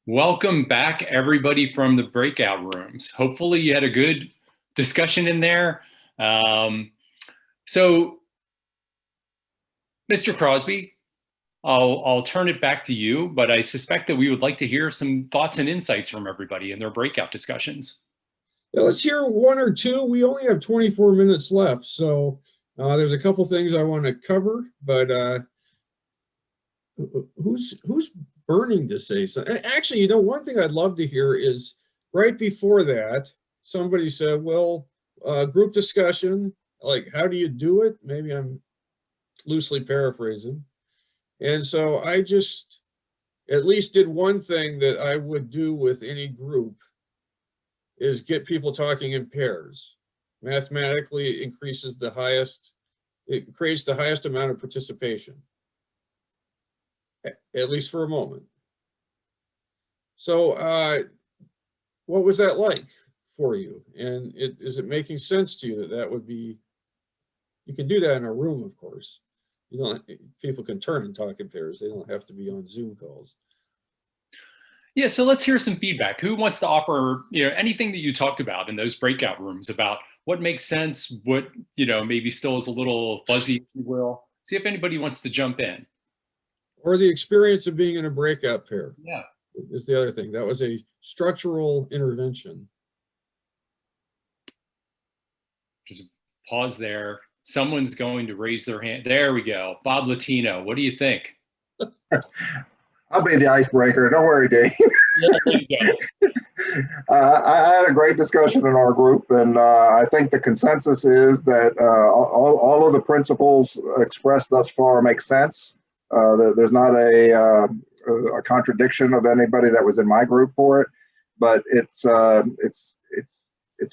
welcome back everybody from the breakout rooms. Hopefully you had a good discussion in there. So Mr. Crosby, I'll turn it back to you, but I suspect that we would like to hear some thoughts and insights from everybody in their breakout discussions. Yeah, let's hear one or two. We only have 24 minutes left, so there's a couple things I want to cover, but who's burning to say something? Actually, you know, one thing I'd love to hear is right before that, somebody said, well, group discussion, like, how do you do it? Maybe I'm loosely paraphrasing. And so I just at least did one thing that I would do with any group is get people talking in pairs. Mathematically, it increases the highest, it creates the highest amount of participation, at least for a moment. So what was that like for you? And is it making sense to you that that would be, you can do that in a room, of course. You don't, people can turn and talk in pairs. They don't have to be on Zoom calls. Yeah, so let's hear some feedback. Who wants to offer, you know, anything that you talked about in those breakout rooms about what makes sense, what, you know, maybe still is a little fuzzy, if you will. See if anybody wants to jump in. Or the experience of being in a breakout pair. Yeah. Is the other thing. That was a structural intervention. Just pause there. Someone's going to raise their hand. There we go. Bob Latino, what do you think? I'll be the icebreaker. Don't worry, Dave. Yeah, there you go. I had a great discussion in our group, and I think the consensus is that all of the principles expressed thus far make sense. There's not a contradiction of anybody that was in my group for it, but it's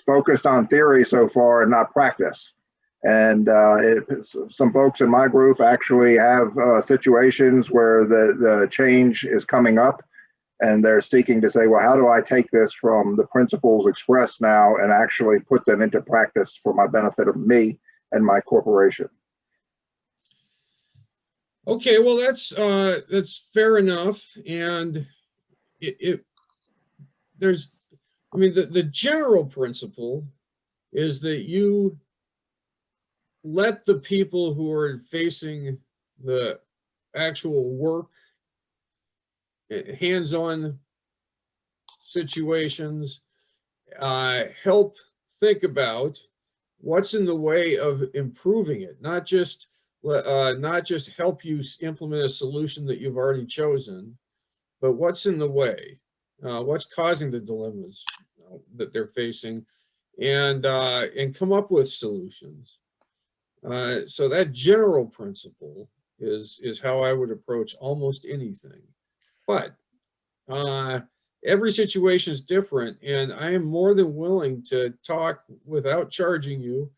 focused on theory so far and not practice. And some folks in my group actually have situations where the change is coming up, and they're seeking to say, well, how do I take this from the principles expressed now and actually put them into practice for my benefit of me and my corporation? Okay, well, that's fair enough. And there's, I mean, the general principle is that you let the people who are facing the actual work, hands-on situations, help think about what's in the way of improving it, not just help you implement a solution that you've already chosen, but what's in the way, what's causing the dilemmas that they're facing, and come up with solutions. So that general principle is how I would approach almost anything. But every situation is different, and I am more than willing to talk without charging you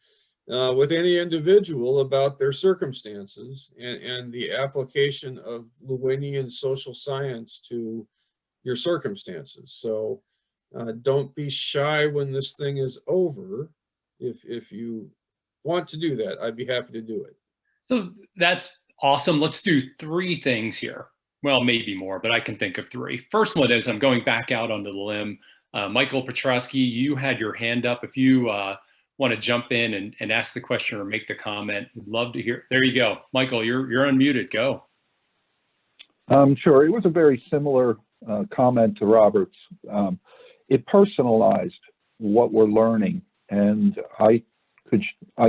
with any individual about their circumstances and the application of Lewinian social science to your circumstances. So don't be shy when this thing is over. If you want to do that, I'd be happy to do it. So that's awesome. Let's do three things here. Well, maybe more, but I can think of three. First one is I'm going back out onto the limb. Michael Petrosky, you had your hand up. If you want to jump in and ask the question or make the comment, we'd love to hear. There you go. Michael, you're unmuted. Go. Sure. It was a very similar comment to Robert's. It personalized what we're learning, and I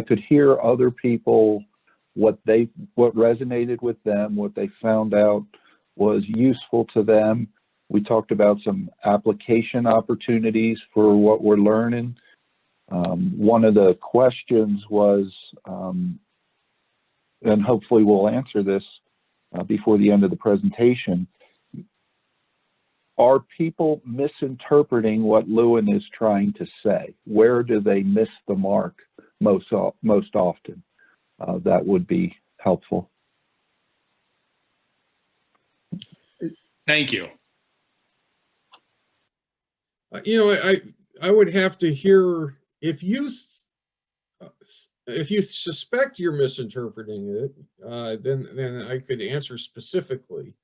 could hear other people, what resonated with them, what they found out was useful to them. We talked about some application opportunities for what we're learning. One of the questions was, and hopefully we'll answer this before the end of the presentation, are people misinterpreting what Lewin is trying to say? Where do they miss the mark most often? That would be helpful. Thank you. You know, I would have to hear, if you suspect you're misinterpreting it, then I could answer specifically.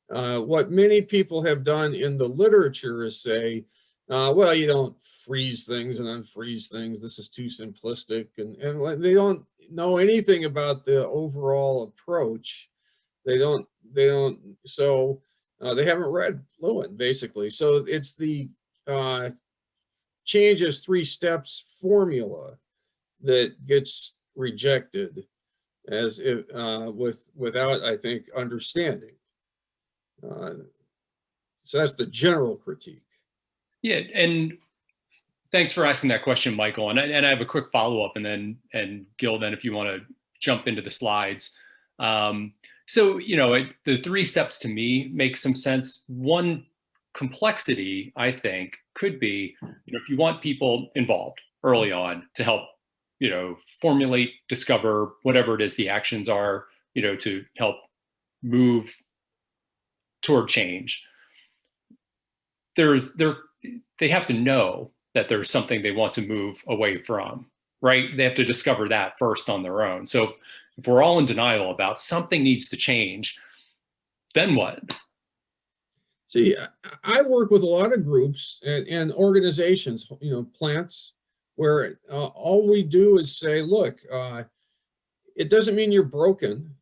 what many people have done in the literature is say, well, you don't freeze things and unfreeze things. This is too simplistic. And they don't know anything about the overall approach. They haven't read Lewin, basically. So it's the changes 3 steps formula that gets rejected as if, without, I think, understanding. So that's the general critique. Yeah, and thanks for asking that question, Michael. And I have a quick follow-up, and Gil, then if you want to jump into the slides. So, you know, the 3 steps to me make some sense. One complexity, I think, could be, you know, if you want people involved early on to help, you know, formulate, discover whatever it is the actions are, you know, to help move toward change. They have to know that there's something they want to move away from, right? They have to discover that first on their own. So if we're all in denial about something needs to change, then what? See, I work with a lot of groups and organizations, you know, plants, where all we do is say, look, it doesn't mean you're broken,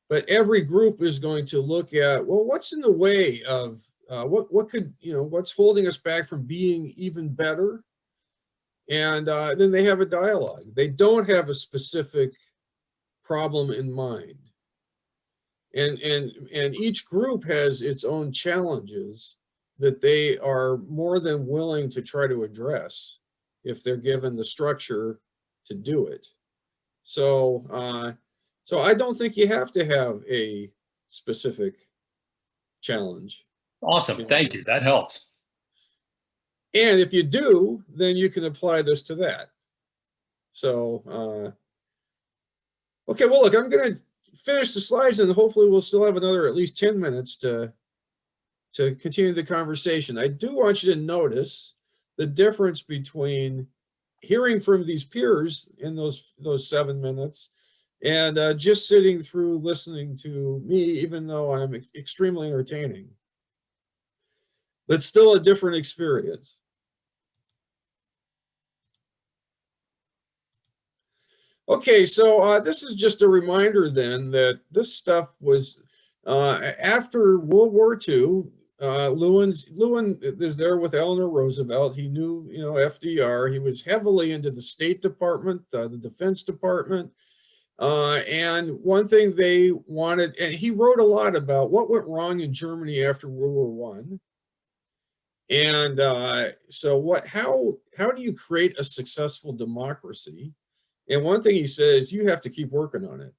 but every group is going to look at, well, what's in the way of, what could, you know, what's holding us back from being even better? And then they have a dialogue. They don't have a specific problem in mind. And each group has its own challenges that they are more than willing to try to address if they're given the structure to do it. So, so I don't think you have to have a specific challenge. Awesome, thank you, that helps. And if you do, then you can apply this to that. So, okay, well, look, I'm gonna finish the slides and hopefully we'll still have another at least 10 minutes to continue the conversation. I do want you to notice the difference between hearing from these peers in those 7 minutes and just sitting through listening to me, even though I'm extremely entertaining. But still a different experience. Okay, so this is just a reminder then that this stuff was after World War II. Lewin is there with Eleanor Roosevelt. He knew, you know, FDR. He was heavily into the State Department, the Defense Department. And one thing they wanted, and he wrote a lot about what went wrong in Germany after World War I. And so how do you create a successful democracy? And one thing he says, you have to keep working on it.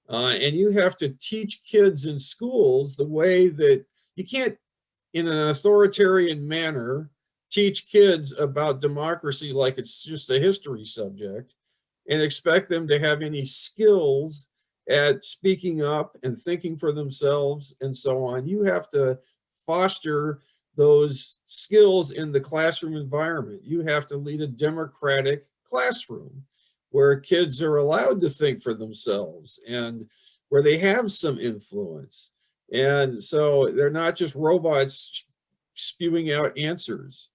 And you have to teach kids in schools the way that you can't, in an authoritarian manner, teach kids about democracy like it's just a history subject and expect them to have any skills at speaking up and thinking for themselves and so on. You have to foster those skills in the classroom environment. You have to lead a democratic classroom where kids are allowed to think for themselves and where they have some influence. And so they're not just robots spewing out answers.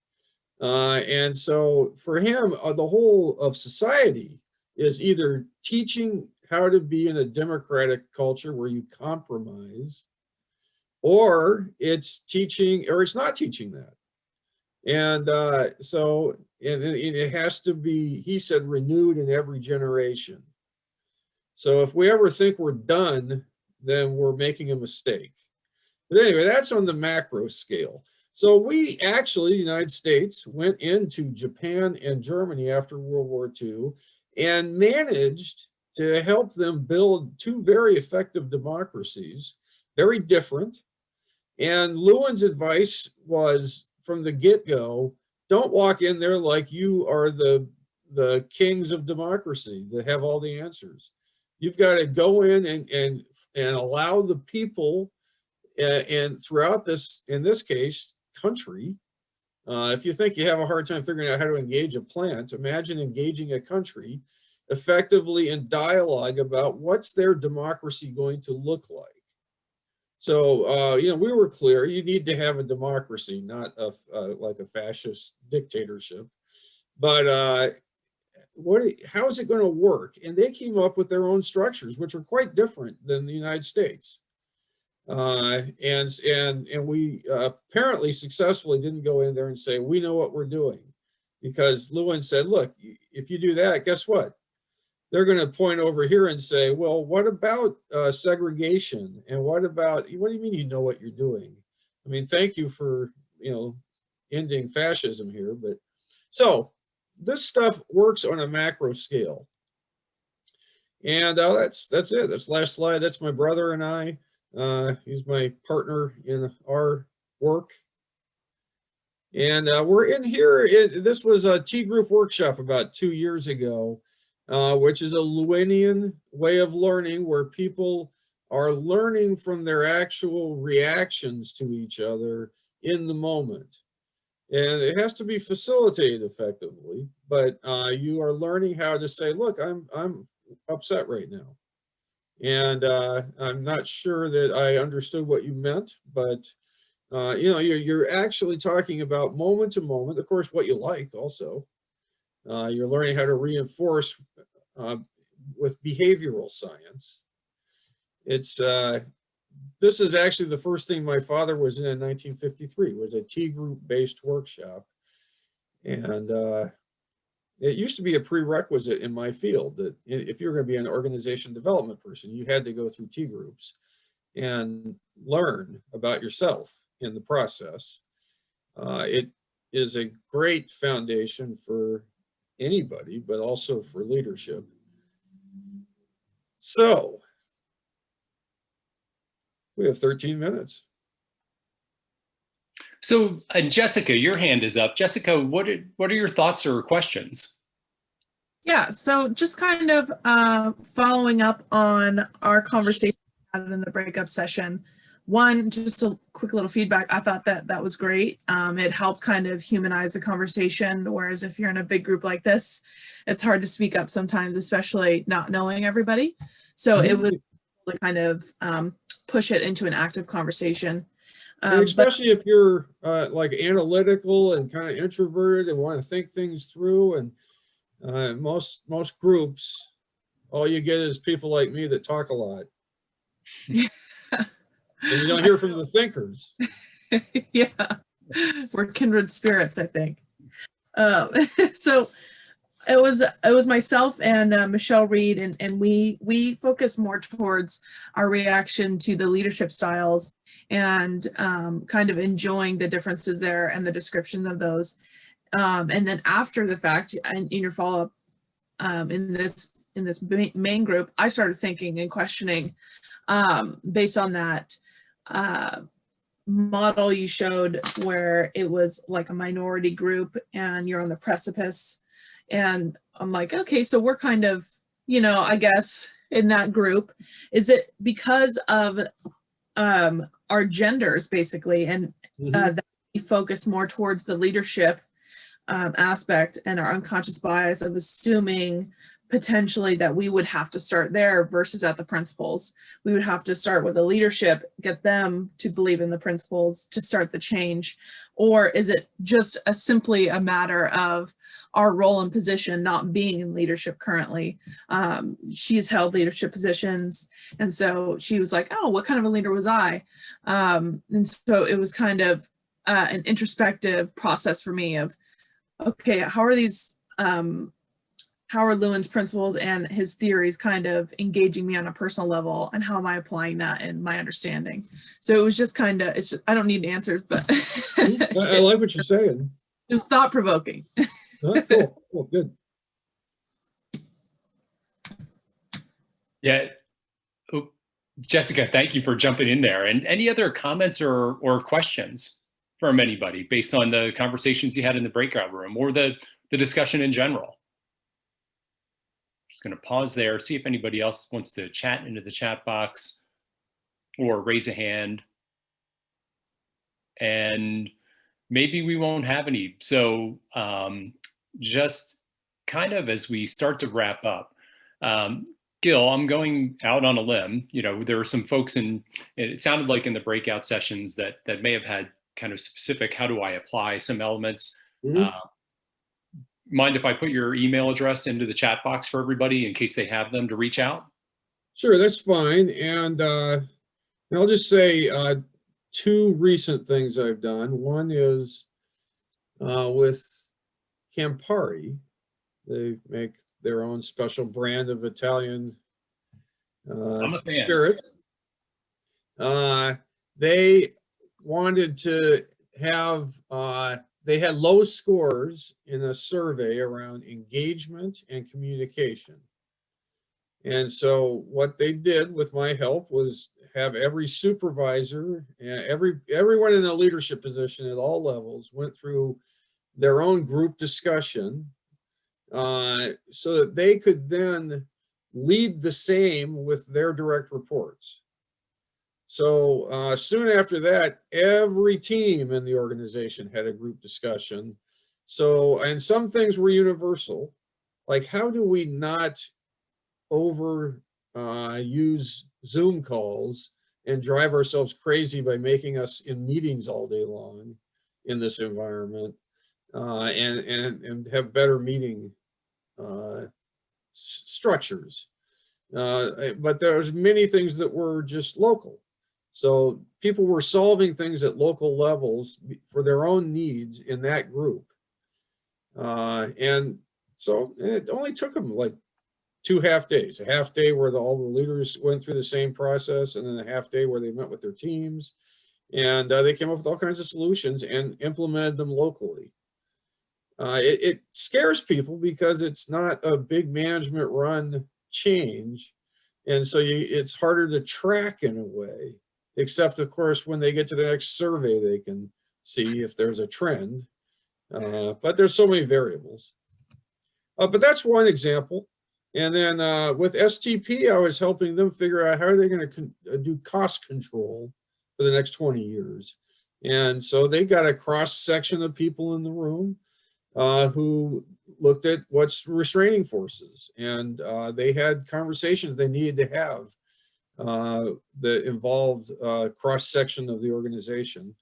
And so for him, the whole of society is either teaching how to be in a democratic culture where you compromise, or it's teaching, or it's not teaching that. And so it has to be, he said, renewed in every generation. So if we ever think we're done, then we're making a mistake. But anyway, that's on the macro scale. So we actually, the United States, went into Japan and Germany after World War II and managed to help them build 2 very effective democracies, very different. And Lewin's advice was, from the get-go, don't walk in there like you are the kings of democracy that have all the answers. You've got to go in and allow the people, and throughout this, in this case, country. If you think you have a hard time figuring out how to engage a plant, imagine engaging a country effectively in dialogue about what's their democracy going to look like. So, you know, we were clear, you need to have a democracy, not like a fascist dictatorship. But how is it going to work? And they came up with their own structures, which are quite different than the United States. And we apparently successfully didn't go in there and say, we know what we're doing. Because Lewin said, look, if you do that, guess what? They're going to point over here and say, well, what about segregation? And what do you mean you know what you're doing? I mean, thank you for, you know, ending fascism here. But so this stuff works on a macro scale. And that's it. That's the last slide. That's my brother and I. He's my partner in our work. And we're in here. This was a T group workshop about 2 years ago, which is a Lewinian way of learning where people are learning from their actual reactions to each other in the moment. And it has to be facilitated effectively, but you are learning how to say, look, I'm upset right now. And I'm not sure that I understood what you meant, but you know, you're actually talking about moment to moment, of course, what you like also. You're learning how to reinforce with behavioral science. It's this is actually the first thing my father was in 1953, was a T group based workshop. And it used to be a prerequisite in my field that if you were going to be an organization development person, you had to go through T groups and learn about yourself in the process. It is a great foundation for anybody, but also for leadership. So we have 13 minutes. So, Jessica, your hand is up. Jessica, what are your thoughts or questions? Yeah, so just kind of following up on our conversation in the breakup session. One, just a quick little feedback. I thought that was great. It helped kind of humanize the conversation, whereas if you're in a big group like this, it's hard to speak up sometimes, especially not knowing everybody. So it was to kind of push it into an active conversation. Especially if you're like analytical and kind of introverted and want to think things through, and most groups, all you get is people like me that talk a lot. And you don't hear from the thinkers. Yeah, we're kindred spirits, I think. So it was myself and Michelle Reed, and we focus more towards our reaction to the leadership styles and kind of enjoying the differences there and the descriptions of those. And then after the fact, and in your follow-up in this main group, I started thinking and questioning based on that model you showed where it was like a minority group and you're on the precipice. And I'm like, okay, so we're kind of, you know, I guess in that group. Is it because of our genders basically, and that we focus more towards the leadership aspect and our unconscious bias of assuming potentially that we would have to start there versus at the principles? We would have to start with the leadership, get them to believe in the principles to start the change. Or is it just simply a matter of our role and position not being in leadership currently? She's held leadership positions, and so she was like, oh, what kind of a leader was I? And so it was kind of an introspective process for me of, okay, how are these how are Lewin's principles and his theories kind of engaging me on a personal level, and how am I applying that in my understanding? So it was just kind of, it's just, I don't need answers, but I like what you're saying. It was thought-provoking. Cool. Cool, good. Yeah. Oh, Jessica, thank you for jumping in there. And any other comments or questions from anybody based on the conversations you had in the breakout room or the discussion in general? Just going to pause there, see if anybody else wants to chat into the chat box or raise a hand. And maybe we won't have any. So just kind of as we start to wrap up, Gil, I'm going out on a limb. You know, there were some folks it sounded like in the breakout sessions that may have had kind of specific, how do I apply some elements? Mind if I put your email address into the chat box for everybody in case they have them to reach out? Sure, that's fine. And I'll just say 2 recent things I've done. One is with Campari. They make their own special brand of Italian spirits. They wanted to have, they had low scores in a survey around engagement and communication. And so what they did with my help was have every supervisor and everyone in a leadership position at all levels went through their own group discussion so that they could then lead the same with their direct reports. So soon after that, every team in the organization had a group discussion. So, and some things were universal, like how do we not use Zoom calls and drive ourselves crazy by making us in meetings all day long in this environment, and have better meeting structures. But there's many things that were just local. So people were solving things at local levels for their own needs in that group. And so it only took them like 2 half days, a half day where all the leaders went through the same process, and then a half day where they met with their teams. And they came up with all kinds of solutions and implemented them locally. It scares people because it's not a big management run change. And so it's harder to track in a way, except of course, when they get to the next survey, they can see if there's a trend. But there's so many variables. But that's one example. And then with STP, I was helping them figure out how are they going to do cost control for the next 20 years. And so they got a cross section of people in the room who looked at what's restraining forces. And they had conversations they needed to have that involved cross section of the organization.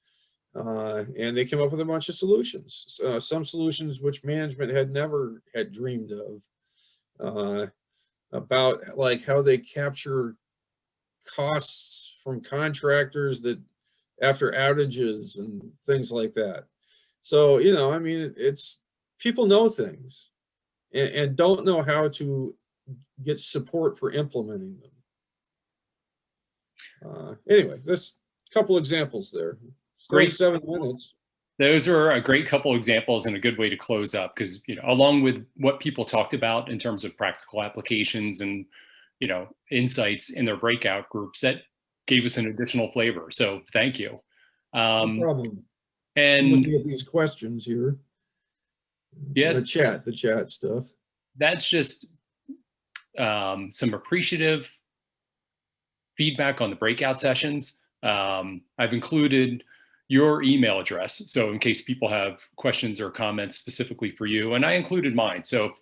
And they came up with a bunch of solutions, some solutions which management had never dreamed of. About like how they capture costs from contractors that after outages and things like that. So, you know, I mean, it's people know things and don't know how to get support for implementing them. Anyway, this couple examples there. Great. 7 minutes. Those are a great couple examples and a good way to close up because, you know, along with what people talked about in terms of practical applications and, you know, insights in their breakout groups, that gave us an additional flavor. So thank you. No problem. And I'm looking at these questions here. Yeah, the chat stuff. That's just some appreciative feedback on the breakout sessions. I've included your email address, so in case people have questions or comments specifically for you, and I included mine. So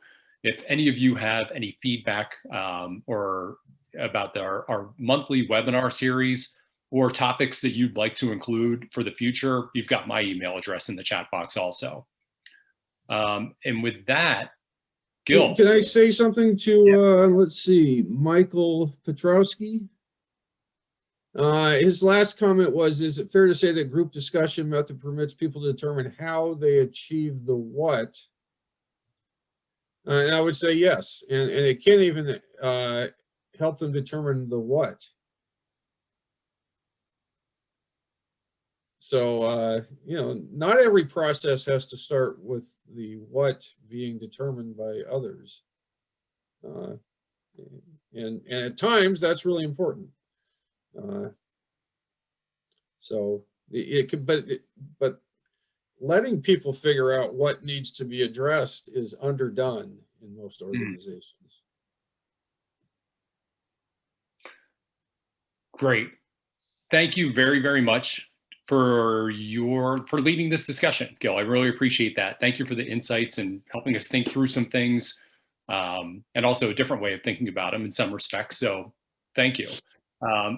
if any of you have any feedback or about our monthly webinar series or topics that you'd like to include for the future, you've got my email address in the chat box also. And with that, Gil. Can I say something to, let's see, Michael Petrowski? His last comment was, is it fair to say that group discussion method permits people to determine how they achieve the what? And I would say yes, and it can even help them determine the what. So, you know, not every process has to start with the what being determined by others. And at times that's really important. So it could, but letting people figure out what needs to be addressed is underdone in most organizations. Great. Thank you very, very much for leading this discussion, Gil. I really appreciate that. Thank you for the insights and helping us think through some things and also a different way of thinking about them in some respects. So thank you.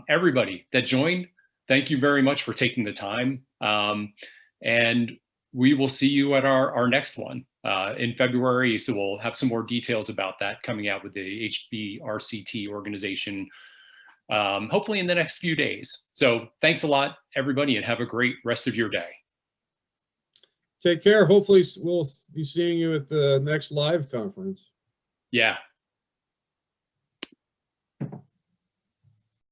Everybody that joined, thank you very much for taking the time. And we will see you at our next one in February. So we'll have some more details about that coming out with the HPRCT organization, hopefully in the next few days. So thanks a lot, everybody, and have a great rest of your day. Take care. Hopefully we'll be seeing you at the next live conference. Yeah,